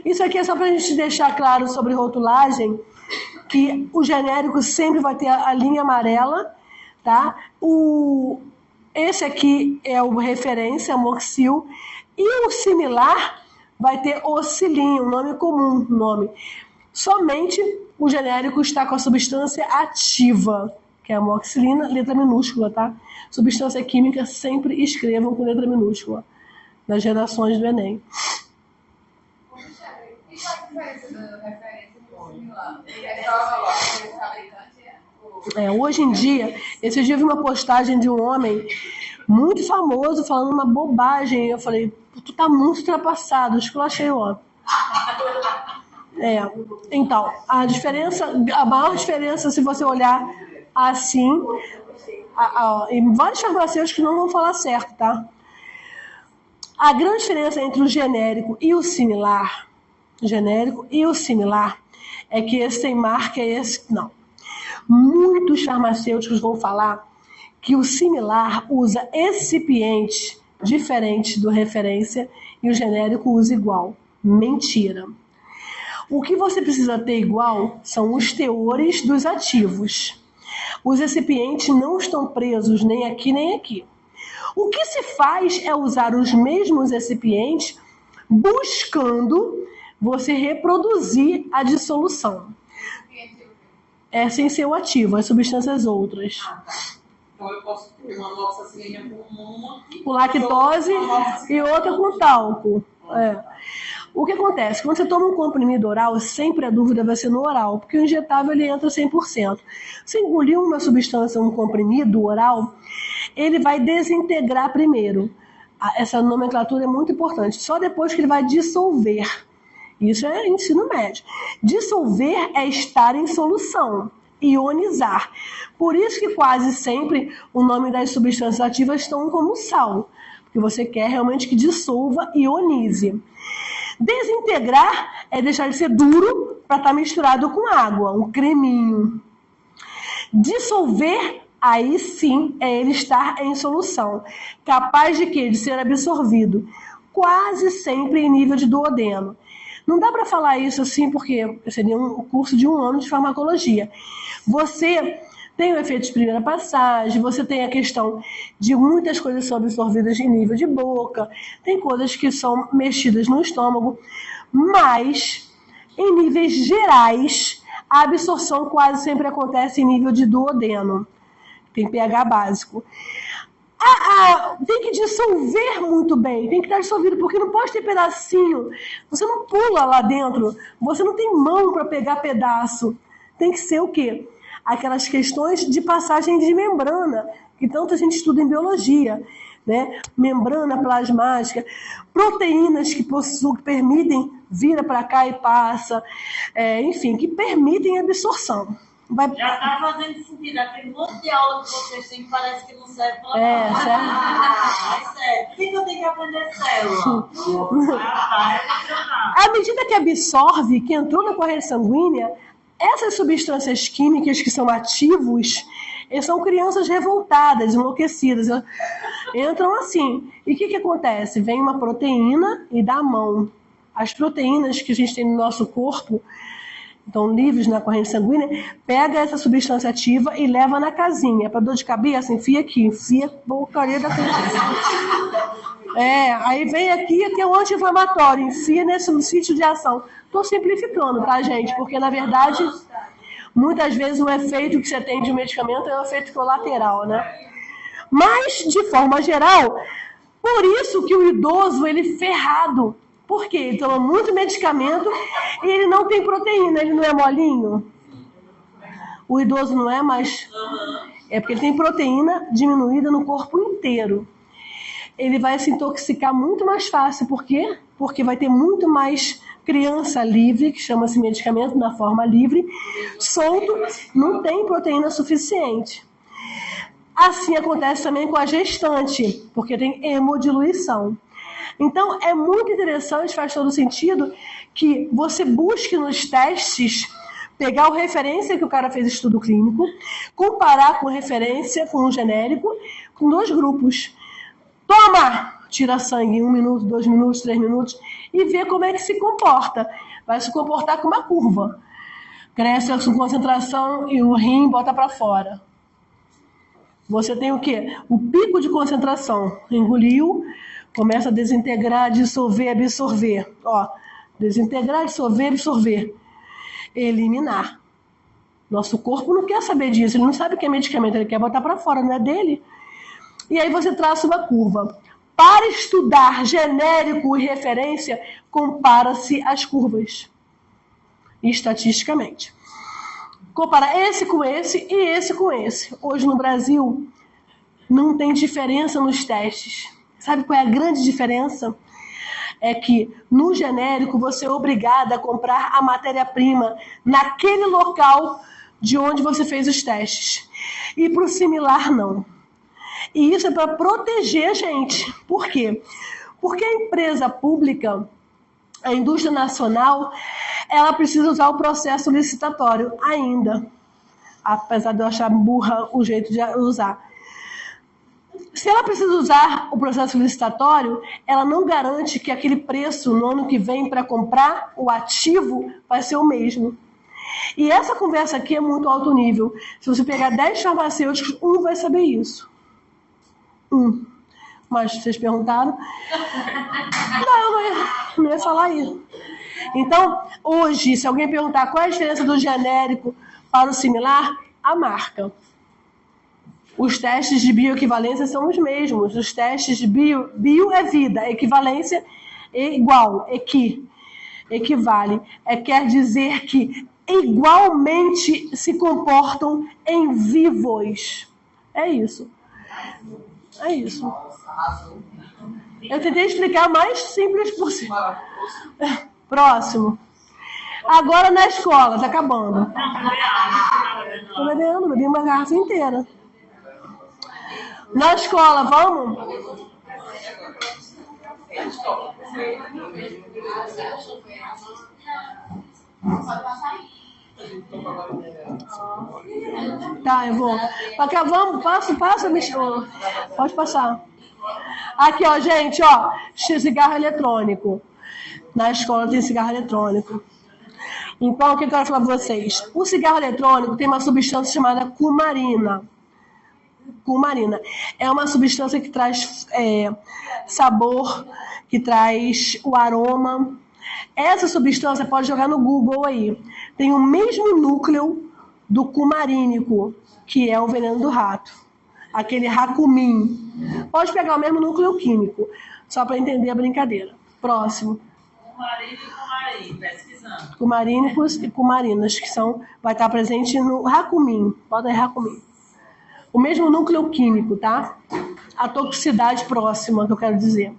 B: Isso aqui é só para a gente deixar claro sobre rotulagem, que o genérico sempre vai ter a linha amarela, tá? Esse aqui é o referência, Amoxil, e o similar vai ter Ocilinho, nome comum, nome. Somente o genérico está com a substância ativa, que é a amoxicilina, letra minúscula, tá? Substância química, sempre escrevam com letra minúscula, nas redações do Enem.
C: E qual a diferença da referência com similar? É só o fabricante?
B: Hoje em dia, esse dia eu vi uma postagem de um homem muito famoso falando uma bobagem. Eu falei, tu tá muito ultrapassado, esculachei o homem. Então, a maior diferença, se você olhar assim, em vários farmacêuticos que não vão falar certo, tá? A grande diferença entre o genérico e o similar, é que esse tem marca e esse não. Muitos farmacêuticos vão falar que o similar usa excipiente diferente do referência e o genérico usa igual. Mentira. O que você precisa ter igual são os teores dos ativos. Os recipientes não estão presos nem aqui nem aqui. O que se faz é usar os mesmos recipientes buscando você reproduzir a dissolução. É sem ser o ativo, as substâncias outras.
D: Então eu posso ter uma amoxicilina com uma
B: Com lactose e outra com talco. O que acontece? Quando você toma um comprimido oral, sempre a dúvida vai ser no oral, porque o injetável ele entra 100%. Se engolir uma substância, um comprimido oral, ele vai desintegrar primeiro. Essa nomenclatura é muito importante. Só depois que ele vai dissolver. Isso é ensino médio. Dissolver é estar em solução, ionizar. Por isso que quase sempre o nome das substâncias ativas estão como sal, porque você quer realmente que dissolva e ionize. Desintegrar é deixar de ser duro para estar misturado com água, um creminho. Dissolver, aí sim, é ele estar em solução, capaz de quê? De ser absorvido, quase sempre em nível de duodeno. Não dá para falar isso assim porque seria um curso de 1 ano de farmacologia. Você tem o efeito de primeira passagem, você tem a questão de muitas coisas são absorvidas em nível de boca, tem coisas que são mexidas no estômago, mas em níveis gerais, a absorção quase sempre acontece em nível de duodeno, tem pH básico. Tem que dissolver muito bem, tem que estar dissolvido, porque não pode ter pedacinho. Você não pula lá dentro, você não tem mão para pegar pedaço. Tem que ser o quê? Aquelas questões de passagem de membrana, que tanto a gente estuda em biologia, né? Membrana plasmática, proteínas que permitem vir para cá e passa, enfim, que permitem absorção.
A: Já está fazendo sentido. Aquele monte de aula que vocês têm que parece que não serve para nada.
B: Sério.
A: Por que eu tenho que aprender célula?
B: À medida que absorve, que entrou na corrente sanguínea, essas substâncias químicas que são ativos, são crianças revoltadas, enlouquecidas. Entram assim. E o que acontece? Vem uma proteína e dá a mão. As proteínas que a gente tem no nosso corpo, estão livres na corrente sanguínea, pega essa substância ativa e leva na casinha. Para dor de cabeça, enfia aqui, enfia a porcaria da frente. Aí vem aqui é o anti-inflamatório, enfia nesse sítio de ação. Estou simplificando, tá, gente? Porque, na verdade, muitas vezes o efeito que você tem de um medicamento é um efeito colateral, né? Mas, de forma geral, por isso que o idoso, ele ferrado. Por quê? Ele toma muito medicamento e ele não tem proteína, ele não é molinho. O idoso não é, mas é porque ele tem proteína diminuída no corpo inteiro. Ele vai se intoxicar muito mais fácil. Por quê? Porque vai ter muito mais criança livre, que chama-se medicamento na forma livre, solto, não tem proteína suficiente. Assim acontece também com a gestante, porque tem hemodiluição. Então, é muito interessante, faz todo sentido, que você busque nos testes pegar o referência que o cara fez estudo clínico, comparar com referência, com um genérico, com 2 grupos. Toma! Tira sangue em 1 minuto, 2 minutos, 3 minutos e vê como é que se comporta. Vai se comportar com uma curva. Cresce a sua concentração e o rim bota para fora. Você tem o quê? O pico de concentração. Engoliu, começa a desintegrar, dissolver, absorver. Desintegrar, dissolver, absorver. Eliminar. Nosso corpo não quer saber disso. Ele não sabe o que é medicamento. Ele quer botar para fora, não é dele. E aí você traça uma curva. Para estudar genérico e referência, compara-se as curvas. Estatisticamente. Compara esse com esse e esse com esse. Hoje no Brasil, não tem diferença nos testes. Sabe qual é a grande diferença? É que no genérico você é obrigado a comprar a matéria-prima naquele local de onde você fez os testes. E para o similar, não. E isso é para proteger a gente. Por quê? Porque a empresa pública, a indústria nacional, ela precisa usar o processo licitatório ainda. Apesar de eu achar burra o jeito de usar. Se ela precisa usar o processo licitatório, ela não garante que aquele preço no ano que vem para comprar o ativo vai ser o mesmo. E essa conversa aqui é muito alto nível. Se você pegar 10 farmacêuticos, um vai saber isso. Mas vocês perguntaram? Não, eu não ia falar isso. Então, hoje, se alguém perguntar qual é a diferença do genérico para o similar, a marca. Os testes de bioequivalência são os mesmos. Os testes de bio é vida, equivalência é igual, equivale. Quer dizer que igualmente se comportam em vivos. É isso. É isso. Eu tentei explicar o mais simples possível. Próximo. Agora na escola, tá acabando. Tô bebendo, bebi uma garrafa inteira. Na escola, vamos? Tá, eu vou. Vamos, passa, Michel. Pode passar. Aqui, ó, gente, ó, cigarro eletrônico. Na escola tem cigarro eletrônico. Então, o que eu quero falar para vocês? O cigarro eletrônico tem uma substância chamada cumarina. Cumarina. É uma substância que traz sabor, que traz o aroma. Essa substância, pode jogar no Google aí, tem o mesmo núcleo do cumarínico, que é o veneno do rato. Aquele racumim. Pode pegar o mesmo núcleo químico, só para entender a brincadeira. Próximo.
A: Cumarina e cumarim, pesquisando.
B: Cumarínicos e cumarinas, que vai estar presente no racumim. Bota aí racumim. O mesmo núcleo químico, tá? A toxicidade próxima, que eu quero dizer.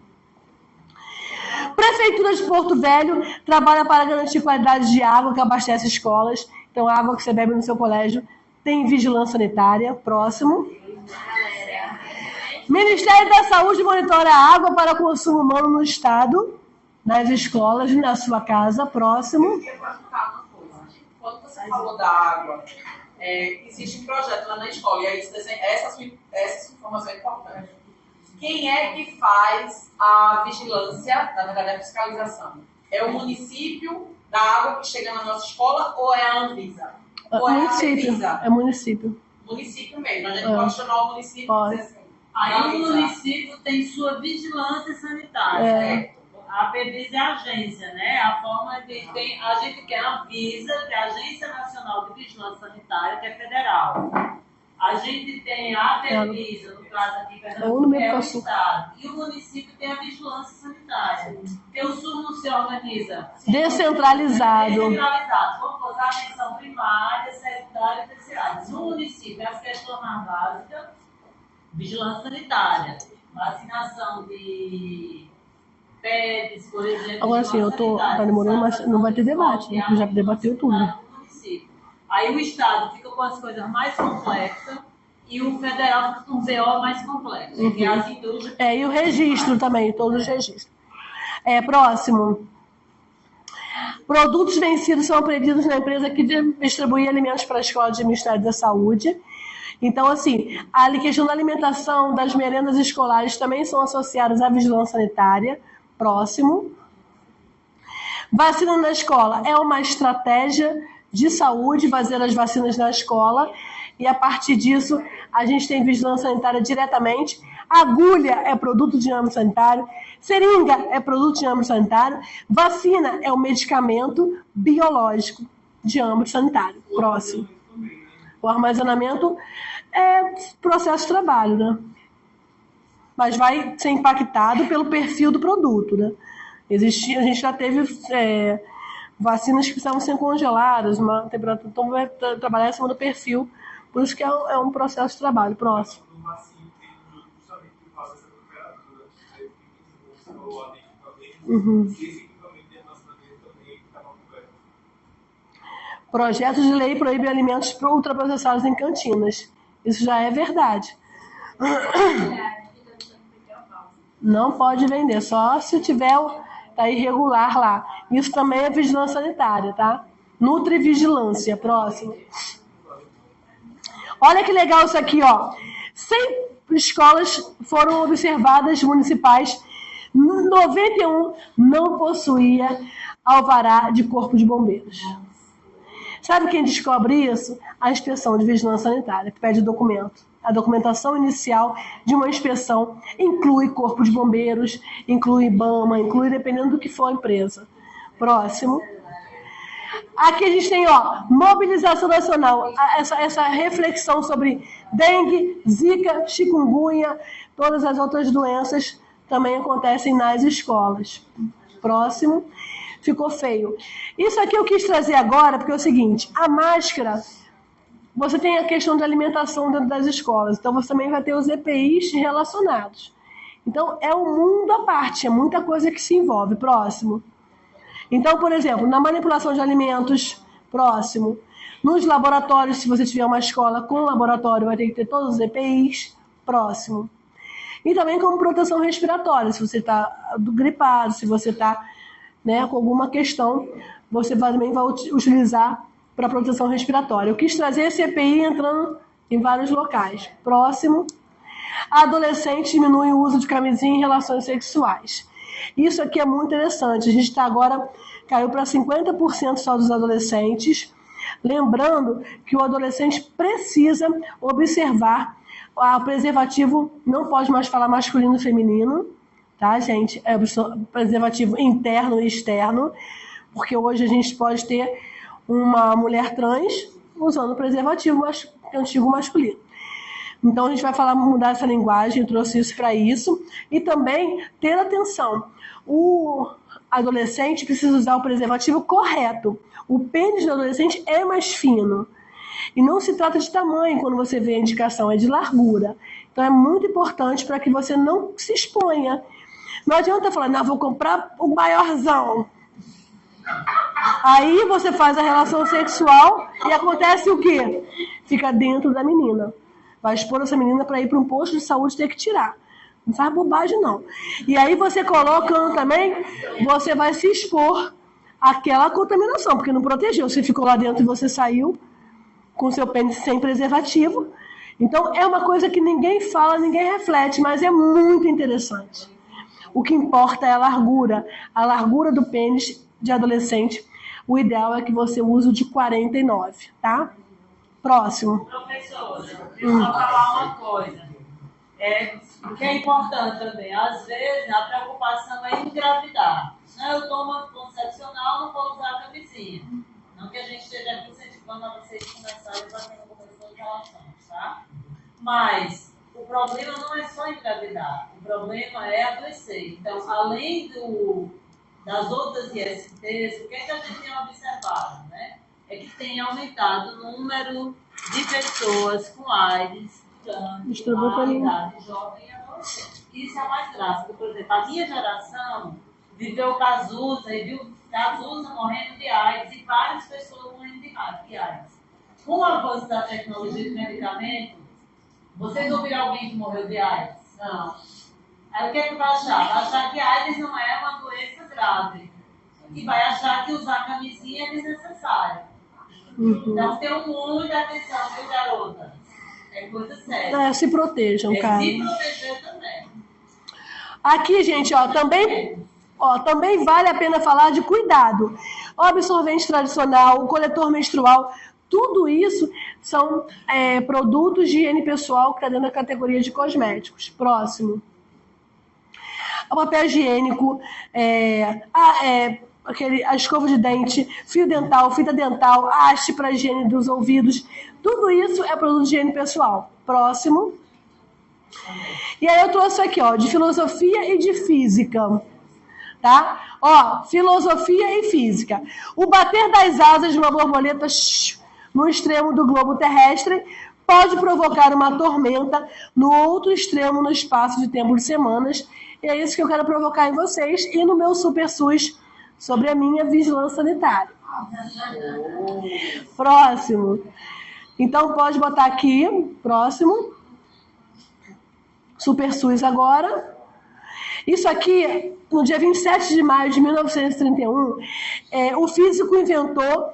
B: Prefeitura de Porto Velho trabalha para garantir qualidade de água que abastece escolas. Então, a água que você bebe no seu colégio tem vigilância sanitária. Próximo. Ministério da Saúde monitora a água para consumo humano no estado, nas escolas e na sua casa. Próximo.
D: Eu queria perguntar uma coisa. Quando você falou da água, existe um projeto lá na escola, e aí essa informação é importante. Quem é que faz a vigilância, na verdade a fiscalização? É o município da água que chega na nossa escola ou é a Anvisa? Ou é a Anvisa?
B: É município.
D: Município mesmo, a gente pode chamar o município
B: pode.
D: E dizer assim.
A: Aí o município tem sua vigilância sanitária.
D: Né?
A: A PEVIS é a agência, né? A forma de a gente quer a Anvisa, que é a Agência Nacional de Vigilância Sanitária, que é federal. A gente tem a PEVIS, no caso aqui, Pernambuco, que é o estado. E o município tem a vigilância sanitária. Porque o SUS não se organiza.
B: Descentralizado.
A: Descentralizado. Vamos usar a atenção primária, secundária e terciária. No município, as questões mais básicas, vigilância sanitária, vacinação de PEDs, por exemplo.
B: Agora sim, tá demorando, mas não vai ter debate, né? Porque já debateu tudo.
A: Aí o estado fica com as coisas mais complexas e o federal fica com o BO mais complexo, que é as indústrias.
B: E o registro também, todos os registros. Próximo. Produtos vencidos são apreendidos na empresa que distribui alimentos para a escola de Ministério da Saúde. Então, assim, a questão da alimentação, das merendas escolares também são associadas à vigilância sanitária. Próximo. Vacina na escola é uma estratégia de saúde, fazer as vacinas na escola, e a partir disso a gente tem vigilância sanitária diretamente. Agulha é produto de âmbito sanitário, seringa é produto de âmbito sanitário, vacina é um medicamento biológico de âmbito sanitário. Próximo. O armazenamento é processo de trabalho, né? Mas vai ser impactado pelo perfil do produto, né? A gente já teve vacinas que precisavam ser congeladas, uma temperatura, então vai trabalhar em cima do perfil, por isso que é um processo de trabalho. Próximo. Projetos de lei proíbem alimentos ultraprocessados em cantinas. Isso já é verdade. Não pode vender, só se tiver tá irregular lá. Isso também é vigilância sanitária, tá? Nutrivigilância, próximo. Olha que legal isso aqui, ó. 100 escolas foram observadas municipais, 91 não possuía alvará de corpo de bombeiros. Sabe quem descobre isso? A inspeção de vigilância sanitária, que pede documento. A documentação inicial de uma inspeção inclui corpo de bombeiros, inclui IBAMA, inclui dependendo do que for a empresa. Próximo. Aqui a gente tem, ó, mobilização nacional, essa reflexão sobre dengue, zika, chikungunya, todas as outras doenças também acontecem nas escolas. Próximo. Ficou feio. Isso aqui eu quis trazer agora, porque é o seguinte, a máscara, você tem a questão de alimentação dentro das escolas, então você também vai ter os EPIs relacionados. Então, é um mundo à parte, é muita coisa que se envolve. Próximo. Então, por exemplo, na manipulação de alimentos, próximo. Nos laboratórios, se você tiver uma escola com laboratório, vai ter que ter todos os EPIs, próximo. E também como proteção respiratória, se você está gripado, se você está, né, com alguma questão, você também vai utilizar para proteção respiratória. Eu quis trazer esse EPI entrando em vários locais. Próximo. Adolescentes diminuem o uso de camisinha em relações sexuais. Isso aqui é muito interessante. A gente está agora, caiu para 50% só dos adolescentes. Lembrando que o adolescente precisa observar o preservativo, não pode mais falar masculino e feminino, tá, gente? É preservativo interno e externo, porque hoje a gente pode ter uma mulher trans usando preservativo antigo masculino. Então a gente vai falar, mudar essa linguagem, trouxe isso para isso. E também ter atenção, o adolescente precisa usar o preservativo correto. O pênis do adolescente é mais fino. E não se trata de tamanho quando você vê a indicação, é de largura. Então é muito importante para que você não se exponha. Não adianta falar, não, vou comprar o maiorzão. Aí você faz a relação sexual e acontece o quê? Fica dentro da menina. Vai expor essa menina para ir para um posto de saúde e ter que tirar. Não faz bobagem, não. E aí você colocando também, você vai se expor àquela contaminação, porque não protegeu. Você ficou lá dentro e você saiu com seu pênis sem preservativo. Então é uma coisa que ninguém fala, ninguém reflete, mas é muito interessante. O que importa é a largura do pênis de adolescente. O ideal é que você use o de 49, tá? Próximo.
A: Professora, deixa eu só falar uma coisa. O que é importante também, às vezes a preocupação é engravidar. Não, eu tomo anticoncepcional, não vou usar a camisinha. Não que a gente esteja aqui incentivando a vocês começarem a ter uma coisa de relações, tá? Mas o problema não é só engravidar, o problema é adoecer. Então, além das outras ISTs, o que é que a gente tem observado, né? É que tem aumentado o número de pessoas com AIDS durante a idade jovem e adolescente. Isso é mais drástico. Por exemplo, a minha geração viveu Cazuza e viu Cazuza morrendo de AIDS e várias pessoas morrendo de AIDS. Com o avanço da tecnologia de medicamento, vocês ouviram alguém que morreu de AIDS? Não. Aí o que é que vai achar? Vai achar que AIDS não é uma doença grave. E vai achar que usar camisinha é desnecessário. Então, tenham muita atenção, viu, garota? É coisa séria.
B: Se protejam, cara.
A: Se proteger também.
B: Aqui, gente, também vale a pena falar de cuidado. O absorvente tradicional, o coletor menstrual, tudo isso são produtos de higiene pessoal que está dentro da categoria de cosméticos. Próximo. O papel higiênico, a escova de dente, fio dental, fita dental, haste para higiene dos ouvidos, tudo isso é produto de higiene pessoal. Próximo. E aí eu trouxe aqui, de filosofia e de física, tá? Filosofia e física. O bater das asas de uma borboleta no extremo do globo terrestre pode provocar uma tormenta no outro extremo no espaço de tempo de semanas. E é isso que eu quero provocar em vocês e no meu Super SUS sobre a minha vigilância sanitária. Próximo. Então, pode botar aqui, próximo. Super SUS agora. Isso aqui, no dia 27 de maio de 1931, o físico inventou,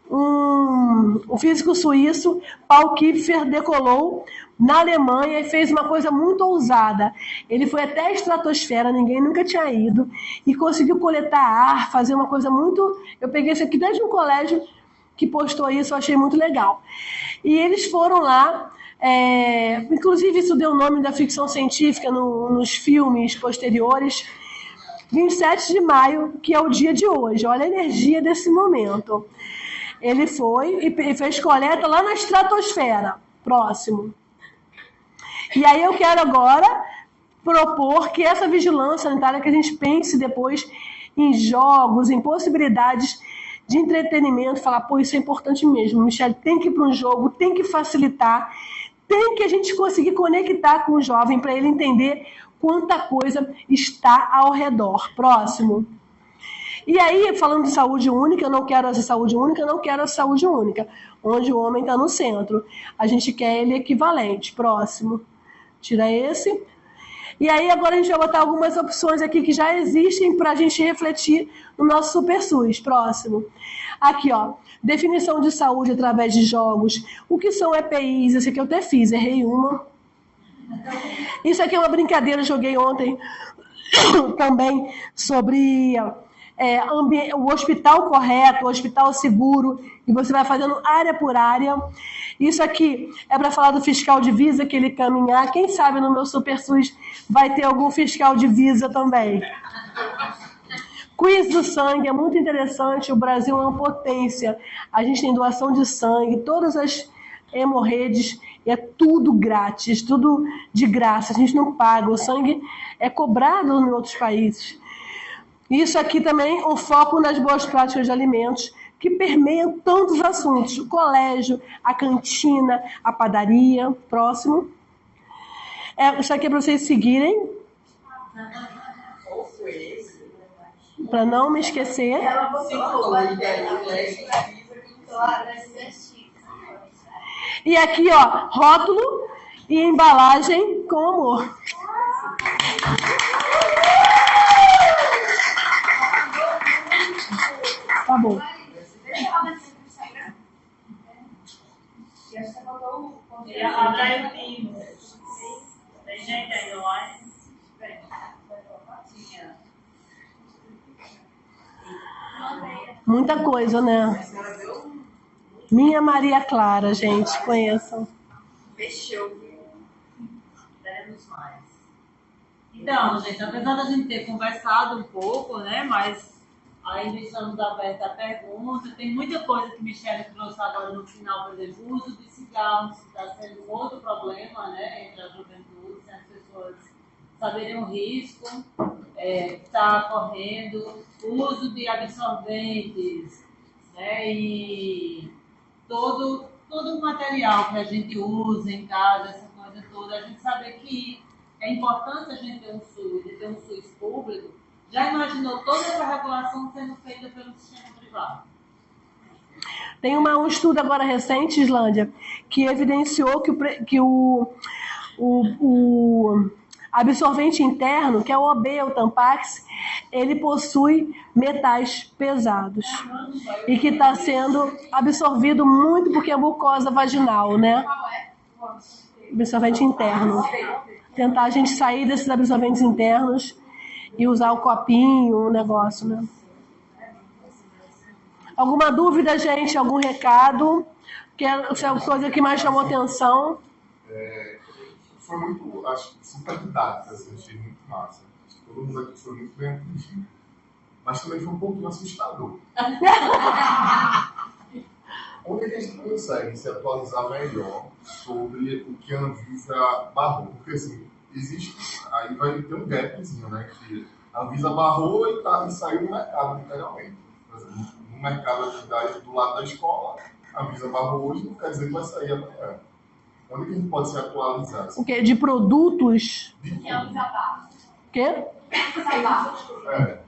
B: o físico suíço Paul Kipfer decolou na Alemanha e fez uma coisa muito ousada. Ele foi até a estratosfera, ninguém nunca tinha ido, e conseguiu coletar ar, fazer uma coisa muito... Eu peguei isso aqui desde um colégio que postou isso, eu achei muito legal. E eles foram lá, inclusive isso deu o nome da ficção científica nos filmes posteriores, 27 de maio, que é o dia de hoje. Olha a energia desse momento. Ele foi e fez coleta lá na estratosfera. Próximo. E aí eu quero agora propor que essa vigilância sanitária, que a gente pense depois em jogos, em possibilidades de entretenimento, falar, pô, isso é importante mesmo, Michele, tem que ir para um jogo, tem que facilitar, tem que a gente conseguir conectar com o jovem para ele entender quanta coisa está ao redor. Próximo. E aí, falando de saúde única, eu não quero essa saúde única, eu não quero a saúde única, onde o homem está no centro. A gente quer ele equivalente. Próximo. Tira esse. E aí, agora a gente vai botar algumas opções aqui que já existem para a gente refletir no nosso Super SUS. Próximo. Aqui, ó. Definição de saúde através de jogos. O que são EPIs? Esse aqui eu até fiz, errei uma. Isso aqui é uma brincadeira, joguei ontem também sobre... o hospital correto, o hospital seguro, e você vai fazendo área por área. Isso aqui é para falar do fiscal de visa, que ele caminhar. Quem sabe no meu Super SUS vai ter algum fiscal de visa também. Quiz do sangue, é muito interessante. O Brasil é uma potência. A gente tem doação de sangue, todas as hemorredes, é tudo grátis, tudo de graça. A gente não paga, o sangue é cobrado em outros países. Isso aqui também, um foco nas boas práticas de alimentos, que permeiam tantos assuntos. O colégio, a cantina, a padaria. Próximo. Isso aqui é para vocês seguirem. Para não me esquecer. E aqui, ó, rótulo e embalagem com amor. Tá bom.
A: E agora tem gente aí online?
B: Muita coisa, né? Minha Maria Clara, gente, conheçam.
C: Fechou.
A: Teremos mais. Então, gente, apesar da gente ter conversado um pouco, né, mas ainda estamos abertos à pergunta. Tem muita coisa que Michele trouxe agora no final, por exemplo, o uso de cigarros está sendo um outro problema, né, entre a juventude, sem as pessoas saberem o risco que está correndo, o uso de absorventes, né, e todo o material que a gente usa em casa, essa coisa toda, a gente saber que é importante a gente ter um SUS e ter um SUS público. Já imaginou toda essa regulação sendo feita pelo sistema privado?
B: Tem um estudo agora recente, Islândia, que evidenciou que o absorvente interno, que é o OB, o Tampax, ele possui metais pesados e que está sendo absorvido muito porque é mucosa vaginal, né? Absorvente interno. Tentar a gente sair desses absorventes internos e usar o copinho, o negócio, né? Alguma dúvida, gente? Algum recado? Que é a coisa que mais chamou atenção?
H: Foi muito, acho que super didática, assim, achei muito massa. Acho que todo mundo aqui foi muito bem atendido. Mas também foi um pouquinho assustador. Onde é que a gente consegue se atualizar melhor sobre o que a Anvisa barrou? Porque, assim, existe, aí vai ter um gapzinho, né? Que a Anvisa barrou e saiu no mercado, literalmente. Por exemplo, no mercado aqui do lado da escola, a Anvisa barrou hoje, não quer dizer que vai sair amanhã. Onde que a gente pode se atualizar? Assim?
B: O quê? De produtos?
C: Que é um sapato.
B: O quê?
C: Sapato.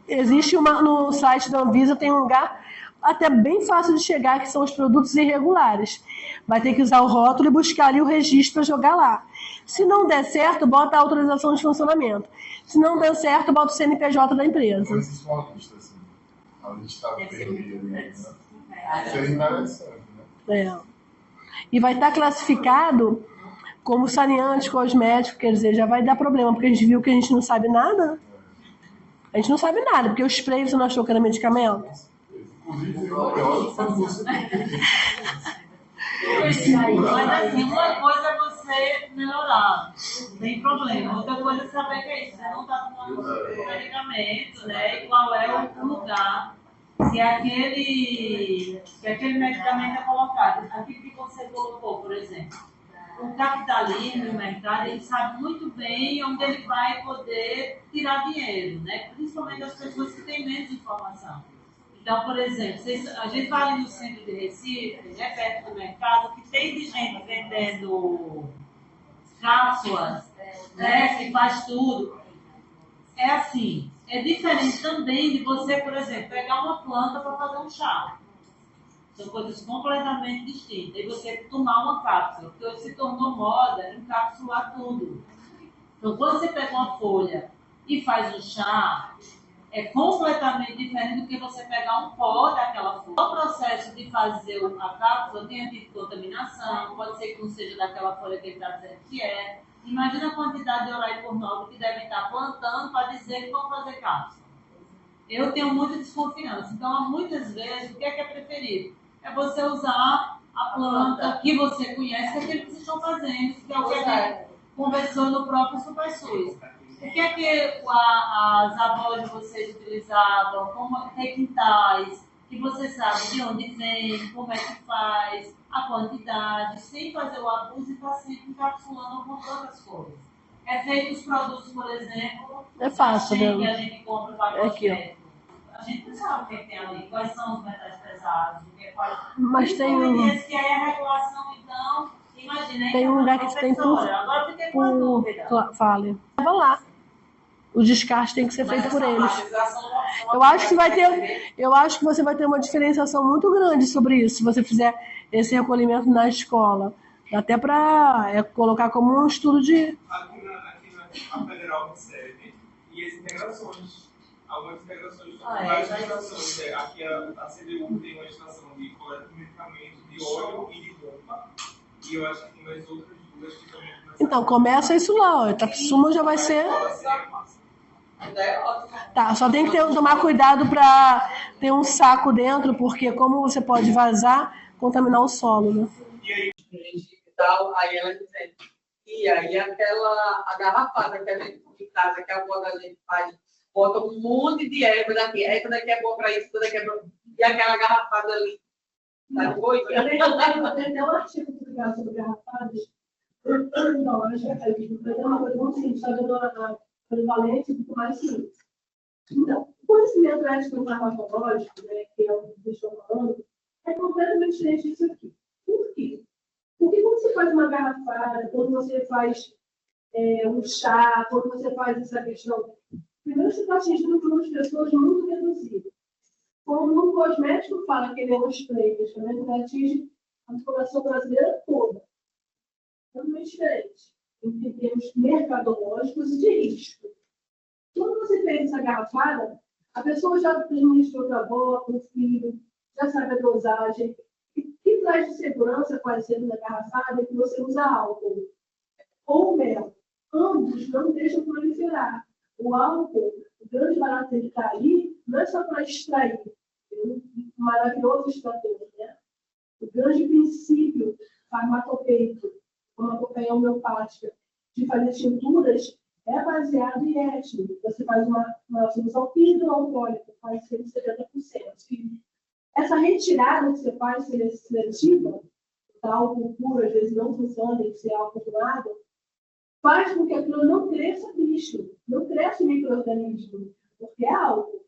B: Existe no site da Anvisa, tem um lugar até bem fácil de chegar, que são os produtos irregulares. Vai ter que usar o rótulo e buscar ali o registro para jogar lá. Se não der certo, bota a autorização de funcionamento. Se não der certo, bota o CNPJ da empresa.
H: Não existe uma lista, assim. A lista vermelha, né? Seria interessante, né?
B: É. E vai estar classificado como saneante cosmético, quer dizer, já vai dar problema, porque a gente viu que a gente não sabe nada. A gente não sabe nada, porque o spray você não achou que era medicamento.
H: Inclusive, o pior foi você.
A: Mas assim, uma coisa é você melhorar, não tem problema. Outra coisa é saber que é isso, você não está tomando um medicamento, né? E qual é o lugar que aquele medicamento é colocado. Aquilo que você colocou, por exemplo. O capitalismo, o mercado, ele sabe muito bem onde ele vai poder tirar dinheiro, né? Principalmente das pessoas que têm menos informação. Então, por exemplo, a gente vai ali no centro de Recife, né, perto do mercado, que tem de gente vendendo cápsulas, né, que faz tudo. É assim, é diferente também de você, por exemplo, pegar uma planta para fazer um chá. São coisas completamente distintas. E você tomar uma cápsula, porque hoje se tornou moda encapsular tudo. Então, quando você pega uma folha e faz um chá, é completamente diferente do que você pegar um pó daquela folha. O processo de fazer a cápsula tem tido contaminação, pode ser que não seja daquela folha que ele está dizendo que é. Imagina a quantidade de orais por nove que devem estar plantando para dizer que vão fazer cápsula. Eu tenho muita desconfiança. Então, muitas vezes, o que é preferido? É você usar a planta que você conhece, que é aquilo que vocês estão fazendo, que é o que a gente conversou no próprio SuperSUS. O que é que as avós de vocês utilizavam, como requintais, que você sabe de onde vem, como é que faz, a quantidade, sem fazer o abuso e estar sempre encapsulando com outras coisas. É feito os produtos, por exemplo,
B: é fácil,
A: que a gente compra para
B: aqui, ó.
A: A gente não sabe o que tem ali, quais são os metais pesados, o que é qual.
B: Mas tem um...
A: que aí a regulação, então, imagina.
B: Tem um lugar que tem por...
A: Agora fiquei com a dúvida.
B: Fale. Vai lá. O descarte tem que ser feito por eles. Eu acho que você vai ter uma diferenciação muito grande sobre isso, se você fizer esse recolhimento na escola. Até para colocar como um estudo de...
E: Aqui na Federal recebe, e as integrações, algumas integrações, várias estações. Aqui a CDU tem uma estação de coleta de medicamentos, de óleo e de bomba, e eu acho que tem mais outras duas que também...
B: Então, começa isso lá, ó. Itapissuma já vai ser... Tá, só tem que tomar cuidado para ter um saco dentro, porque como você pode vazar, contaminar o solo, né?
F: E aí, aí ela dizendo, e aí a garrafada que a gente em casa, que a avó da gente faz, bota um monte de erva daqui é bom para isso, essa daqui é bom, e aquela garrafada ali, tá de boa?
G: Eu tenho até um artigo publicado sobre garrafadas. Não, acho que é uma coisa muito simples, só que eu dou polivalente e muito mais simples. Então, o conhecimento ético farmacológico, né, que é o que vocês estão falando, é completamente diferente disso aqui. Por quê? Porque quando você faz uma garrafada, quando você faz um chá, quando você faz essa questão, primeiro você está atingindo um grupo de pessoas muito reduzido. Quando um cosmético fala que ele é um spray, que ele atinge a população brasileira toda. Totalmente diferente, em termos mercadológicos e de risco. Quando você fez essa garrafada, a pessoa já administrou para a avó, para o filho, já sabe a dosagem. E o que traz de segurança com a cena da garrafada é que você usa álcool ou mel. Ambos não deixam proliferar. O álcool, o grande barato dele está ali, não é só para extrair. É um maravilhoso extrator, né? O grande princípio farmacopeico, como a cocaína homeopática, de fazer tinturas, é baseado em étilo. Você faz uma solução hidroalcoólica, faz 170%. E essa retirada que você faz seletiva, o álcool puro, às vezes não funciona, tem que ser álcool com água, faz com que aquilo não cresça bicho, não cresça micro-organismo, porque é álcool.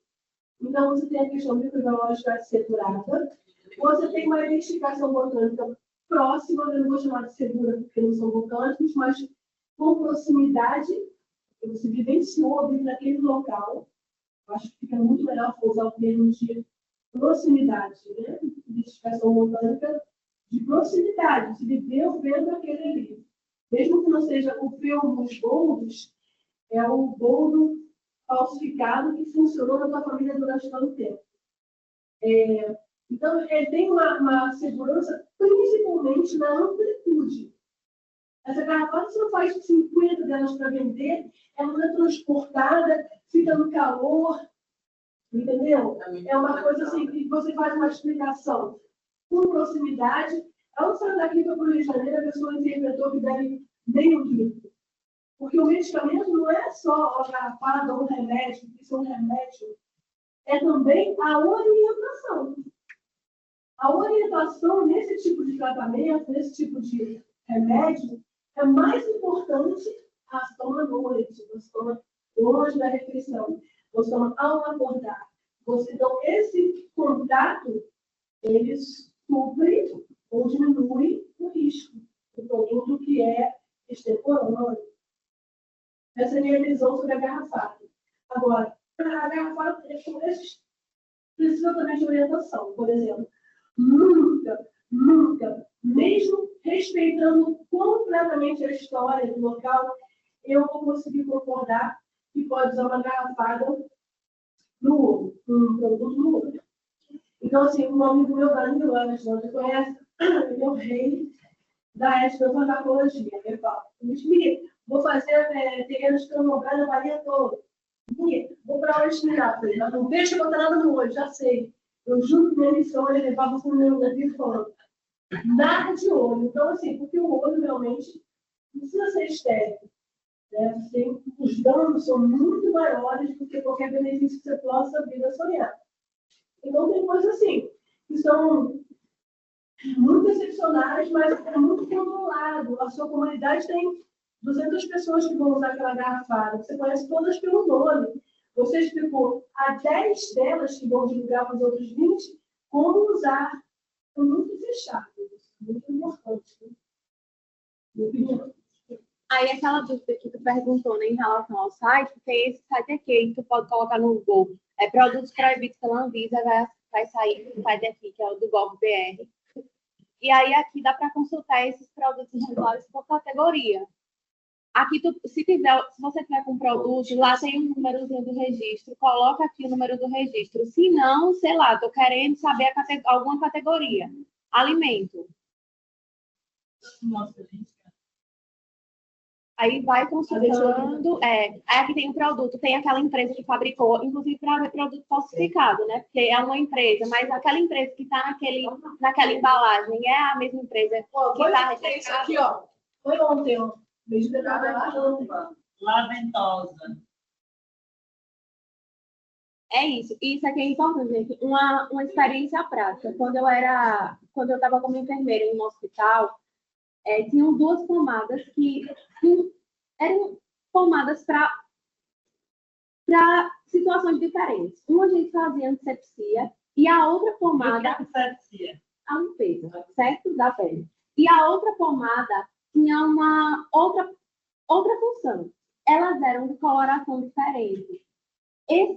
G: Então, você tem a questão microbiológica assegurada, você tem uma identificação botânica próxima, eu não vou chamar de segura porque não são botânicos, mas com proximidade, que você vivenciou, vive naquele local. Eu acho que fica muito melhor usar o termo de proximidade, né? Identificação botânica de proximidade, de viver vendo aquele ali. Mesmo que não seja o filme dos boldos, é o boldo falsificado que funcionou na tua família durante todo o tempo. Então, ele tem uma segurança principalmente na amplitude. Essa garrafa, você não faz 50 delas para vender, ela não é transportada, fica no calor, entendeu? É uma coisa assim, que você faz uma explicação com proximidade. Ao sair daqui para o Rio de Janeiro, a pessoa interpretou que deve meio litro. Porque o medicamento não é só a garrafada ou um remédio, isso é um remédio, é também a orientação. A orientação nesse tipo de tratamento, nesse tipo de remédio, é mais importante a toma à noite, você toma longe da refeição, você toma ao acordar. Então, esse contato, ele supre ou diminui o risco do produto que é extemporâneo. Essa é a minha visão sobre a garrafada. Agora, a garrafada precisa também de orientação. Por exemplo, nunca, mesmo respeitando completamente a história do local, eu vou conseguir concordar que pode usar uma garrafada no ovo, um produto no ovo. Então, assim, um amigo meu, Danilo, a gente não te conhece, ele é o rei da etnofarmacologia. Ele fala, vou fazer terreno de Candomblé na Bahia toda. Vou para a Esmeralda. Falei, não deixa eu botar nada no olho, já sei. Eu juro que minha missão é levar você no meu navio falando. Nada de olho. Então, assim, porque o olho realmente precisa ser estéril. Né? Os danos são muito maiores do que qualquer benefício que você possa vir a sonhar. Então, tem coisas assim, que são muito excepcionais, mas é muito controlado. A sua comunidade tem 200 pessoas que vão usar aquela garrafada. Você conhece todas pelo nome. Você explicou a 10 delas que vão divulgar para os outros 20 como usar. É muito fechado. Muito importante. Né? Minha opinião.
I: Aí aquela dúvida que tu perguntou, né, em relação ao site, tem esse site aqui, que tu pode colocar no Google. Produtos proibidos pela Anvisa, vai sair esse site aqui, que é o do Gov.br. E aí aqui dá para consultar esses produtos irregulares por categoria. Aqui, se você tiver com produto, lá tem um númerozinho do registro, coloca aqui o número do registro. Se não, sei lá, estou querendo saber alguma categoria. Alimento. Aí vai consultando. Aí aqui tem o produto, tem aquela empresa que fabricou, inclusive para ver produto falsificado, né? Porque é uma empresa, mas aquela empresa que está naquela embalagem é a mesma empresa que está registrada.
G: Aqui, ó. Foi ontem, ó. Beijo de
A: Laventosa.
I: É isso. Isso aqui é importante, gente. Uma experiência prática. Quando eu estava como enfermeira em um hospital, tinham 2 pomadas que eram pomadas para situações diferentes. Uma a gente fazia antisepsia e a outra pomada... A limpeza, certo? Da pele. E a outra pomada tinha uma outra função. Elas eram de coloração diferente.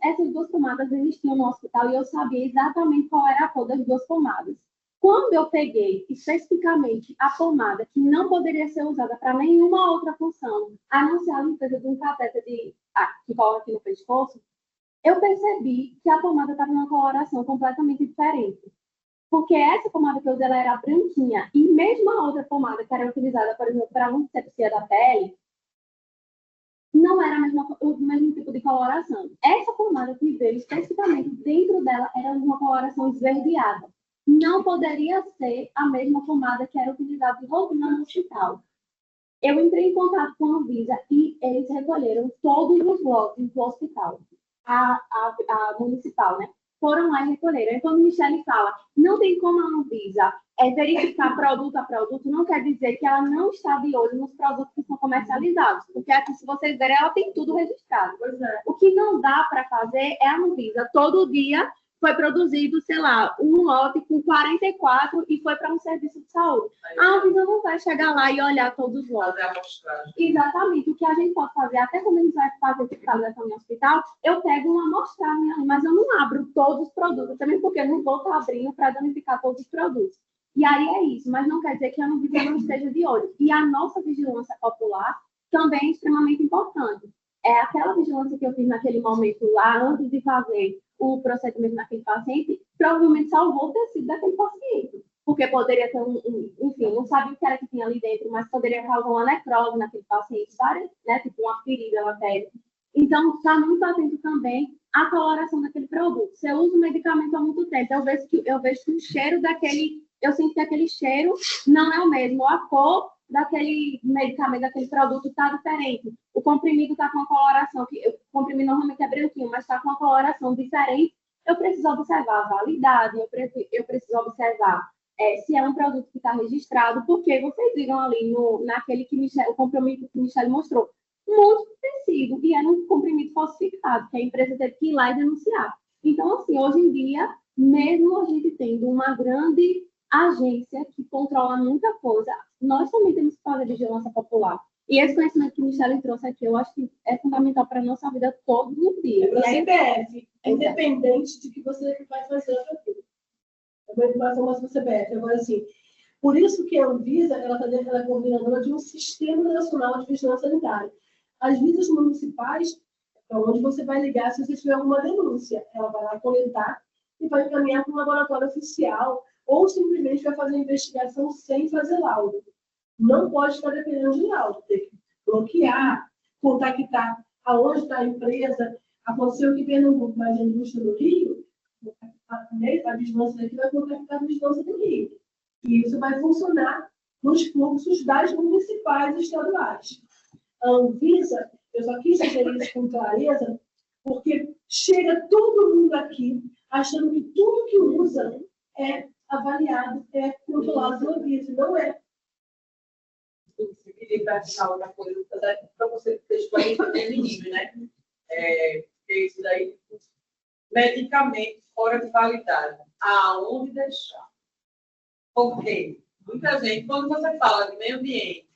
I: Essas 2 pomadas existiam no hospital e eu sabia exatamente qual era a cor das 2 pomadas. Quando eu peguei especificamente a pomada que não poderia ser usada para nenhuma outra função, a não ser a limpeza de um cateter que coloca aqui no pescoço, eu percebi que a pomada estava numa coloração completamente diferente. Porque essa pomada que eu usei, ela era branquinha. E mesmo a outra pomada que era utilizada, por exemplo, para a antisepsia da pele, não era o mesmo tipo de coloração. Essa pomada que veio especificamente dentro dela era uma coloração esverdeada. Não poderia ser a mesma pomada que era utilizada de rotina no hospital. Eu entrei em contato com a Anvisa e eles recolheram todos os lotes do hospital, a municipal, né? Foram lá e recolheram. Aí quando Michele fala, não tem como a Anvisa verificar produto a produto, não quer dizer que ela não está de olho nos produtos que são comercializados. Porque aqui, se vocês verem, ela tem tudo registrado. O que não dá para fazer é a Anvisa todo dia foi produzido, sei lá, um lote com 44 e foi para um serviço de saúde. A Anvisa não vai chegar lá e olhar todos os lotes. Exatamente. O que a gente pode fazer, até quando a gente vai fazer fiscalização em hospital, eu pego uma amostragem ali, mas eu não abro todos os produtos, também porque eu não vou estar abrindo para danificar todos os produtos. E aí é isso, mas não quer dizer que a Anvisa não esteja de olho. E a nossa vigilância popular também é extremamente importante. É aquela vigilância que eu fiz naquele momento lá, antes de fazer o procedimento naquele paciente, provavelmente salvou o tecido daquele paciente. Porque poderia ter enfim, não sabia o que era que tinha ali dentro, mas poderia causar uma necrose naquele paciente, várias, né, tipo uma ferida na pele. Então, está muito atento também à coloração daquele produto. Se eu uso o medicamento há muito tempo, eu vejo que o cheiro daquele, eu sinto que aquele cheiro não é o mesmo, a cor daquele medicamento, daquele produto está diferente. O comprimido está com uma coloração, o comprimido normalmente é branquinho, mas está com uma coloração diferente. Eu preciso observar a validade, eu preciso observar se é um produto que está registrado, porque vocês viram ali naquele o comprimido que Michele mostrou, muito tecido, e era um comprimido falsificado, que a empresa teve que ir lá e denunciar. Então, assim, hoje em dia, mesmo a gente tendo uma grande agência que controla muita coisa, nós também temos que fazer vigilância popular. E esse conhecimento que a Michele trouxe aqui, eu acho que é fundamental para a nossa vida todos os dias.
G: Para a CBF, independente de que você vai fazer aquilo. É uma informação mais para a CBF. Agora, assim, por isso que a Anvisa ela é coordenadora de um Sistema Nacional de Vigilância Sanitária. As visas municipais, é onde você vai ligar se você tiver alguma denúncia. Ela vai lá coletar e vai encaminhar para um laboratório oficial ou simplesmente vai fazer a investigação sem fazer laudo. Não pode estar dependendo de laudo. Tem que bloquear, contactar aonde está a empresa. Aconteceu que Pernambuco, mas a indústria do Rio, a vigilância daqui vai contactar a vigilância do Rio. E isso vai funcionar nos fluxos das municipais e estaduais. A Anvisa, eu só quis dizer isso com clareza, porque chega todo mundo aqui achando que tudo que usa é avaliado, é controlado pela Anvisa. Não é.
F: Se pedir para falar outra coisa, para você textualizar aquele nível, né? Porque isso daí, medicamento fora de validade, aonde deixar? Porque muita gente, quando você fala de meio ambiente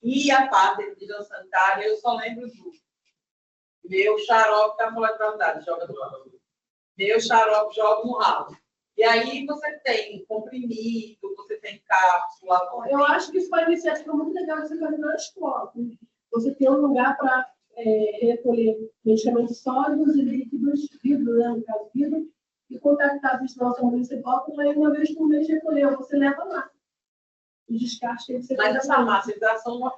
F: e a parte de vigilância sanitária, eu só lembro do meu xarope está fora de validade, joga no ralo. Meu xarope joga no ralo. E aí você tem comprimido, você tem cápsula.
G: Eu acho que isso vai ser muito legal você fazer na escola. Você tem um lugar para recolher medicamentos sólidos e líquidos, vidro, né, no caso vidro, e contactar a vigilância municipal para uma vez por mês recolher. Você leva lá. O descarte tem que ser.
F: Mas essa massificação não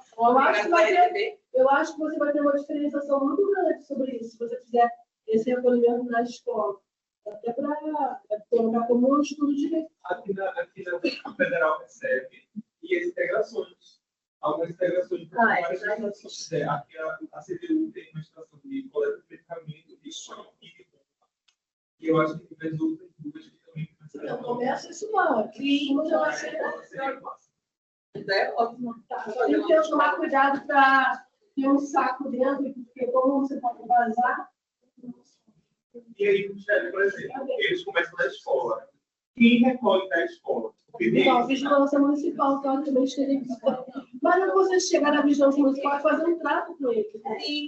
G: eu acho que você vai ter uma diferenciação muito grande sobre isso, se você fizer esse recolhimento na escola. Até para colocar como um estudo de
E: aqui na Federal recebe e as integrações. Algumas integrações. Aqui a CDU tem uma estação de coleta de medicamento e de bomba. E eu acho que as outras duas que também.
G: Não, começa isso não. Aqui não vai ser.
F: É ótimo.
G: Tem que tomar cuidado para ter um saco dentro, porque como você pode vazar.
E: E aí, por exemplo, eles começam da escola. Quem recolhe da escola?
G: Então, a vigilância municipal, teoricamente, teria que estar. Mas não você chegar na vigilância municipal e fazer um trato com eles.
F: Sim.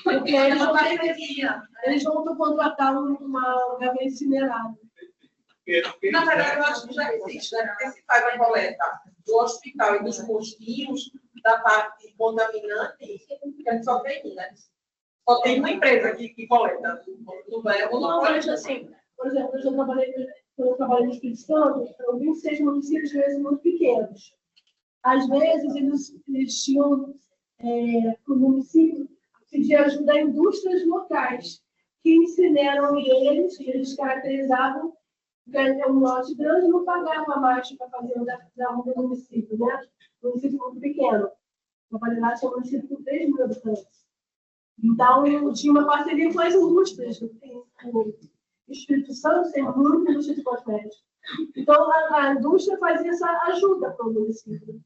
G: Porque eles vão contratar uma gaveta incinerada.
F: Na verdade, eu acho que já existe, né? Porque se faz a coleta do hospital e dos postinhos, da parte contaminante, a gente só tem, né? Só tem uma empresa aqui que coleta.
G: Normalmente, assim, por exemplo, quando eu trabalhei no Espírito Santo, eram 26 municípios, às vezes, muito pequenos. Às vezes, eles tinham, o município, pedir ajuda a indústrias locais, que incineram eles caracterizavam um lote grande e não pagava mais para fazer da rua do município, né? Município muito pequeno. A Validade é um município com 3 mil habitantes. Então, tinha uma parceria com as indústrias. O Espírito Santo tem muita indústria de cosméticos. Então, a indústria fazia essa ajuda para o município.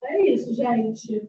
G: É isso, gente.